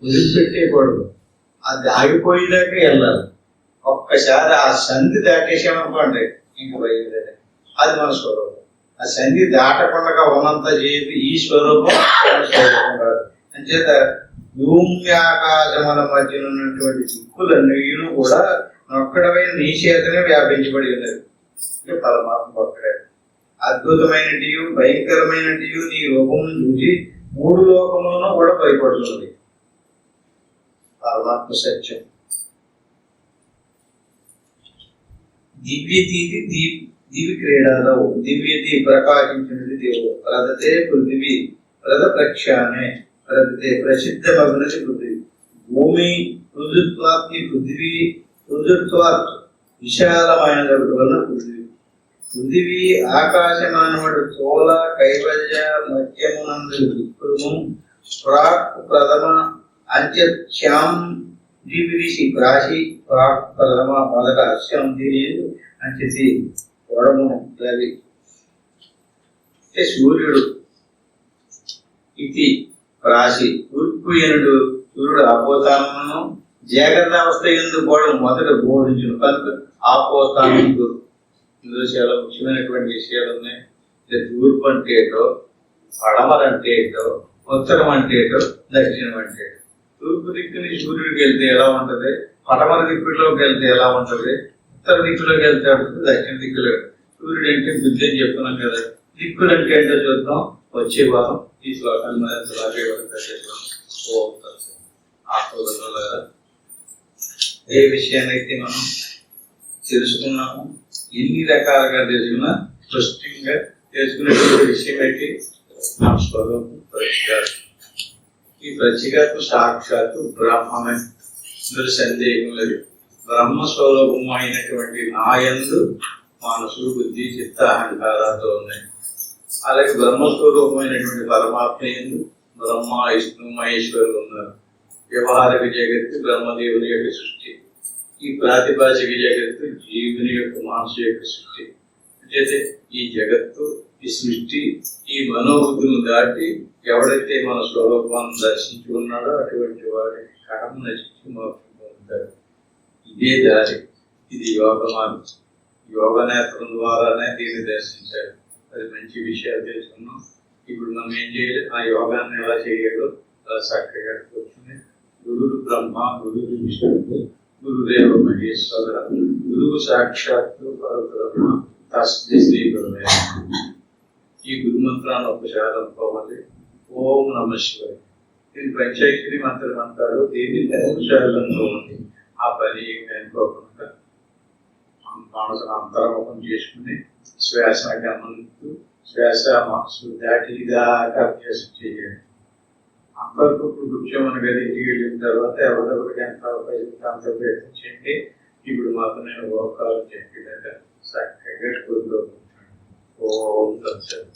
వదిలిపెట్టేయకూడదు. అది ఆగిపోయేదాకా వెళ్ళాలి. ఒక్కసారి ఆ సంధి దాటేసామనుకోండి ఇంక బయలుదేరి అది మన స్వరూపం. ఆ సంధి దాటకుండా ఉన్నంత చేసి ఈ స్వరూపం మన స్వరూపం కాదు. అంచేత భూమ్యాకాశముల మధ్య ఉన్నటువంటి దిక్కులన్నీను కూడా ఒక్కడమైన నీ చేతనే వ్యాపించబడి ఉన్నది. అంటే పరమాత్మ ఒక్కడే. అద్భుతమైనటియు భయంకరమైనటియు నీ రూపమును చూసి మూడు లోకములను కూడా భయపడుతున్నది. పరమాత్మ సత్యం. దివి క్రీడాలో దివ్యతి ప్రకాశించినది దేవుడు. ప్రదతే పృథివీ ప్రద ప్రఖ్యానే ప్రదతే ప్రసిద్ధ మగునది పృథివీ. భూమి రుజుత్వాత్ని పృథివీ రుజుత్వాత్ విశాలమైనది వలన పృథివీ. పృథివీ ఆకాశమానవుడు తోల కైవల్య మధ్యమునందు విక్రము ప్రాక్ ప్రథమ అంత్యక్షాం దివిరిషి ప్రాశి ప్రాక్ ప్రథమ మొదట అశ్యం దినేదు అంచెసి వడము రవి. అంటే సూర్యుడు ఇది ప్రాశి తూర్పు ఎనుడు సూర్యుడు ఆపోతానమును జాగ్రత్త అవస్థ ఎందుకు కూడా మొదట బోధించును కనుక ఆపోతానం గురు. ఇందులో చాలా ముఖ్యమైనటువంటి విషయాలు ఉన్నాయి. తూర్పు అంటే ఏటో, పడమర అంటే ఏటో, ఉత్తరం అంటే ఏటో, దక్షిణం అంటే ఏటో. తూర్పు దిక్కుని సూర్యుడికి వెళ్తే ఎలా ఉంటది, పడమర దిక్కులోకి వెళ్తే ఎలా ఉంటది, ఉత్తర దిక్కులోకి వెళ్తే ఉంటుంది, దక్షిణ దిక్కులో. సూర్యుడు అంటే బుద్ధి అని చెప్తున్నాం కదా. దిక్కులు అంటే ఏంటో చూద్దాం వచ్చే వారం. ఈ శ్లోకాన్ని ఏ విషయాన్నైతే మనం తెలుసుకున్నాము, ఎన్ని రకాలుగా తెలుసుకున్నా స్పష్టంగా తెలుసుకునేటువంటి విషయం అయితే మన స్వరూపం ప్రత్యేకత. ఈ ప్రత్యేకత సాక్షాత్తు బ్రహ్మమే, ఇందులో సందేహం లేదు. బ్రహ్మస్వరూపము అయినటువంటి నాయందు మనసు బుద్ధి చిత్త అహంకారాలతో ఉన్నాయి. అలాగే బ్రహ్మస్వరూపమైనటువంటి పరమాత్మ యందు బ్రహ్మ విష్ణు మహేశ్వరులు ఉన్నారు. వ్యవహారిక జగత్తు బ్రహ్మదేవుని యొక్క సృష్టి, ఈ ప్రాతిభాషిక జగత్తు జీవుని యొక్క మనసు యొక్క సృష్టి. అంటే ఈ జగత్తు, ఈ సృష్టి, ఈ మనోబుద్ధులను దాటి ఎవడైతే మన స్వరూపాన్ని దర్శించి ఉన్నాడో అటువంటి వాడి కర్మ నశించి మోక్షం పొందుతాడు. ఇదే దారి, ఇది యోగ మార్గం. యోగ నేత్రం ద్వారానే దీన్ని దర్శించాడు. అది మంచి విషయాలు తెలుసుకున్నాం. ఇప్పుడు మనం ఏం చేయాలి, ఆ యోగాన్ని ఎలా చేయాలో అలా చక్కగా కూర్చుని గురువు బ్రహ్మ, గురువు విష్ణువు, గురుదేవ మహేశ్వర, గురువు సాక్షాత్తు పరబ్రహ్మ తస్మై శ్రీ గురువే. ఈ గురుమంత్రాన్ని ఒకసారి అనుకోవాలి. ఓం నమ శివాయ. దీని పంచాయతీ మంత్రం అంటారు. దీన్ని 3 సార్లు అనుకోవాలి. ఆ పని అనుకోకుండా మనసును అంతర్ముఖం చేసుకుని శ్వాస గమనిస్తూ శ్వాస మనసు దాటి దాకా అభ్యాసం చేయాలి. అంతర్ముఖం వృక్షం మన గదికి వెళ్ళిన తర్వాత ఎవరెవరికి ఎంత అవకాశం అంత ప్రయత్నం చేయండి. ఇప్పుడు మాత్రం నేను ఓకాలు చెప్పేదాకా చక్కగా కూర్చోకుంటాను. ఓం తత్సత్.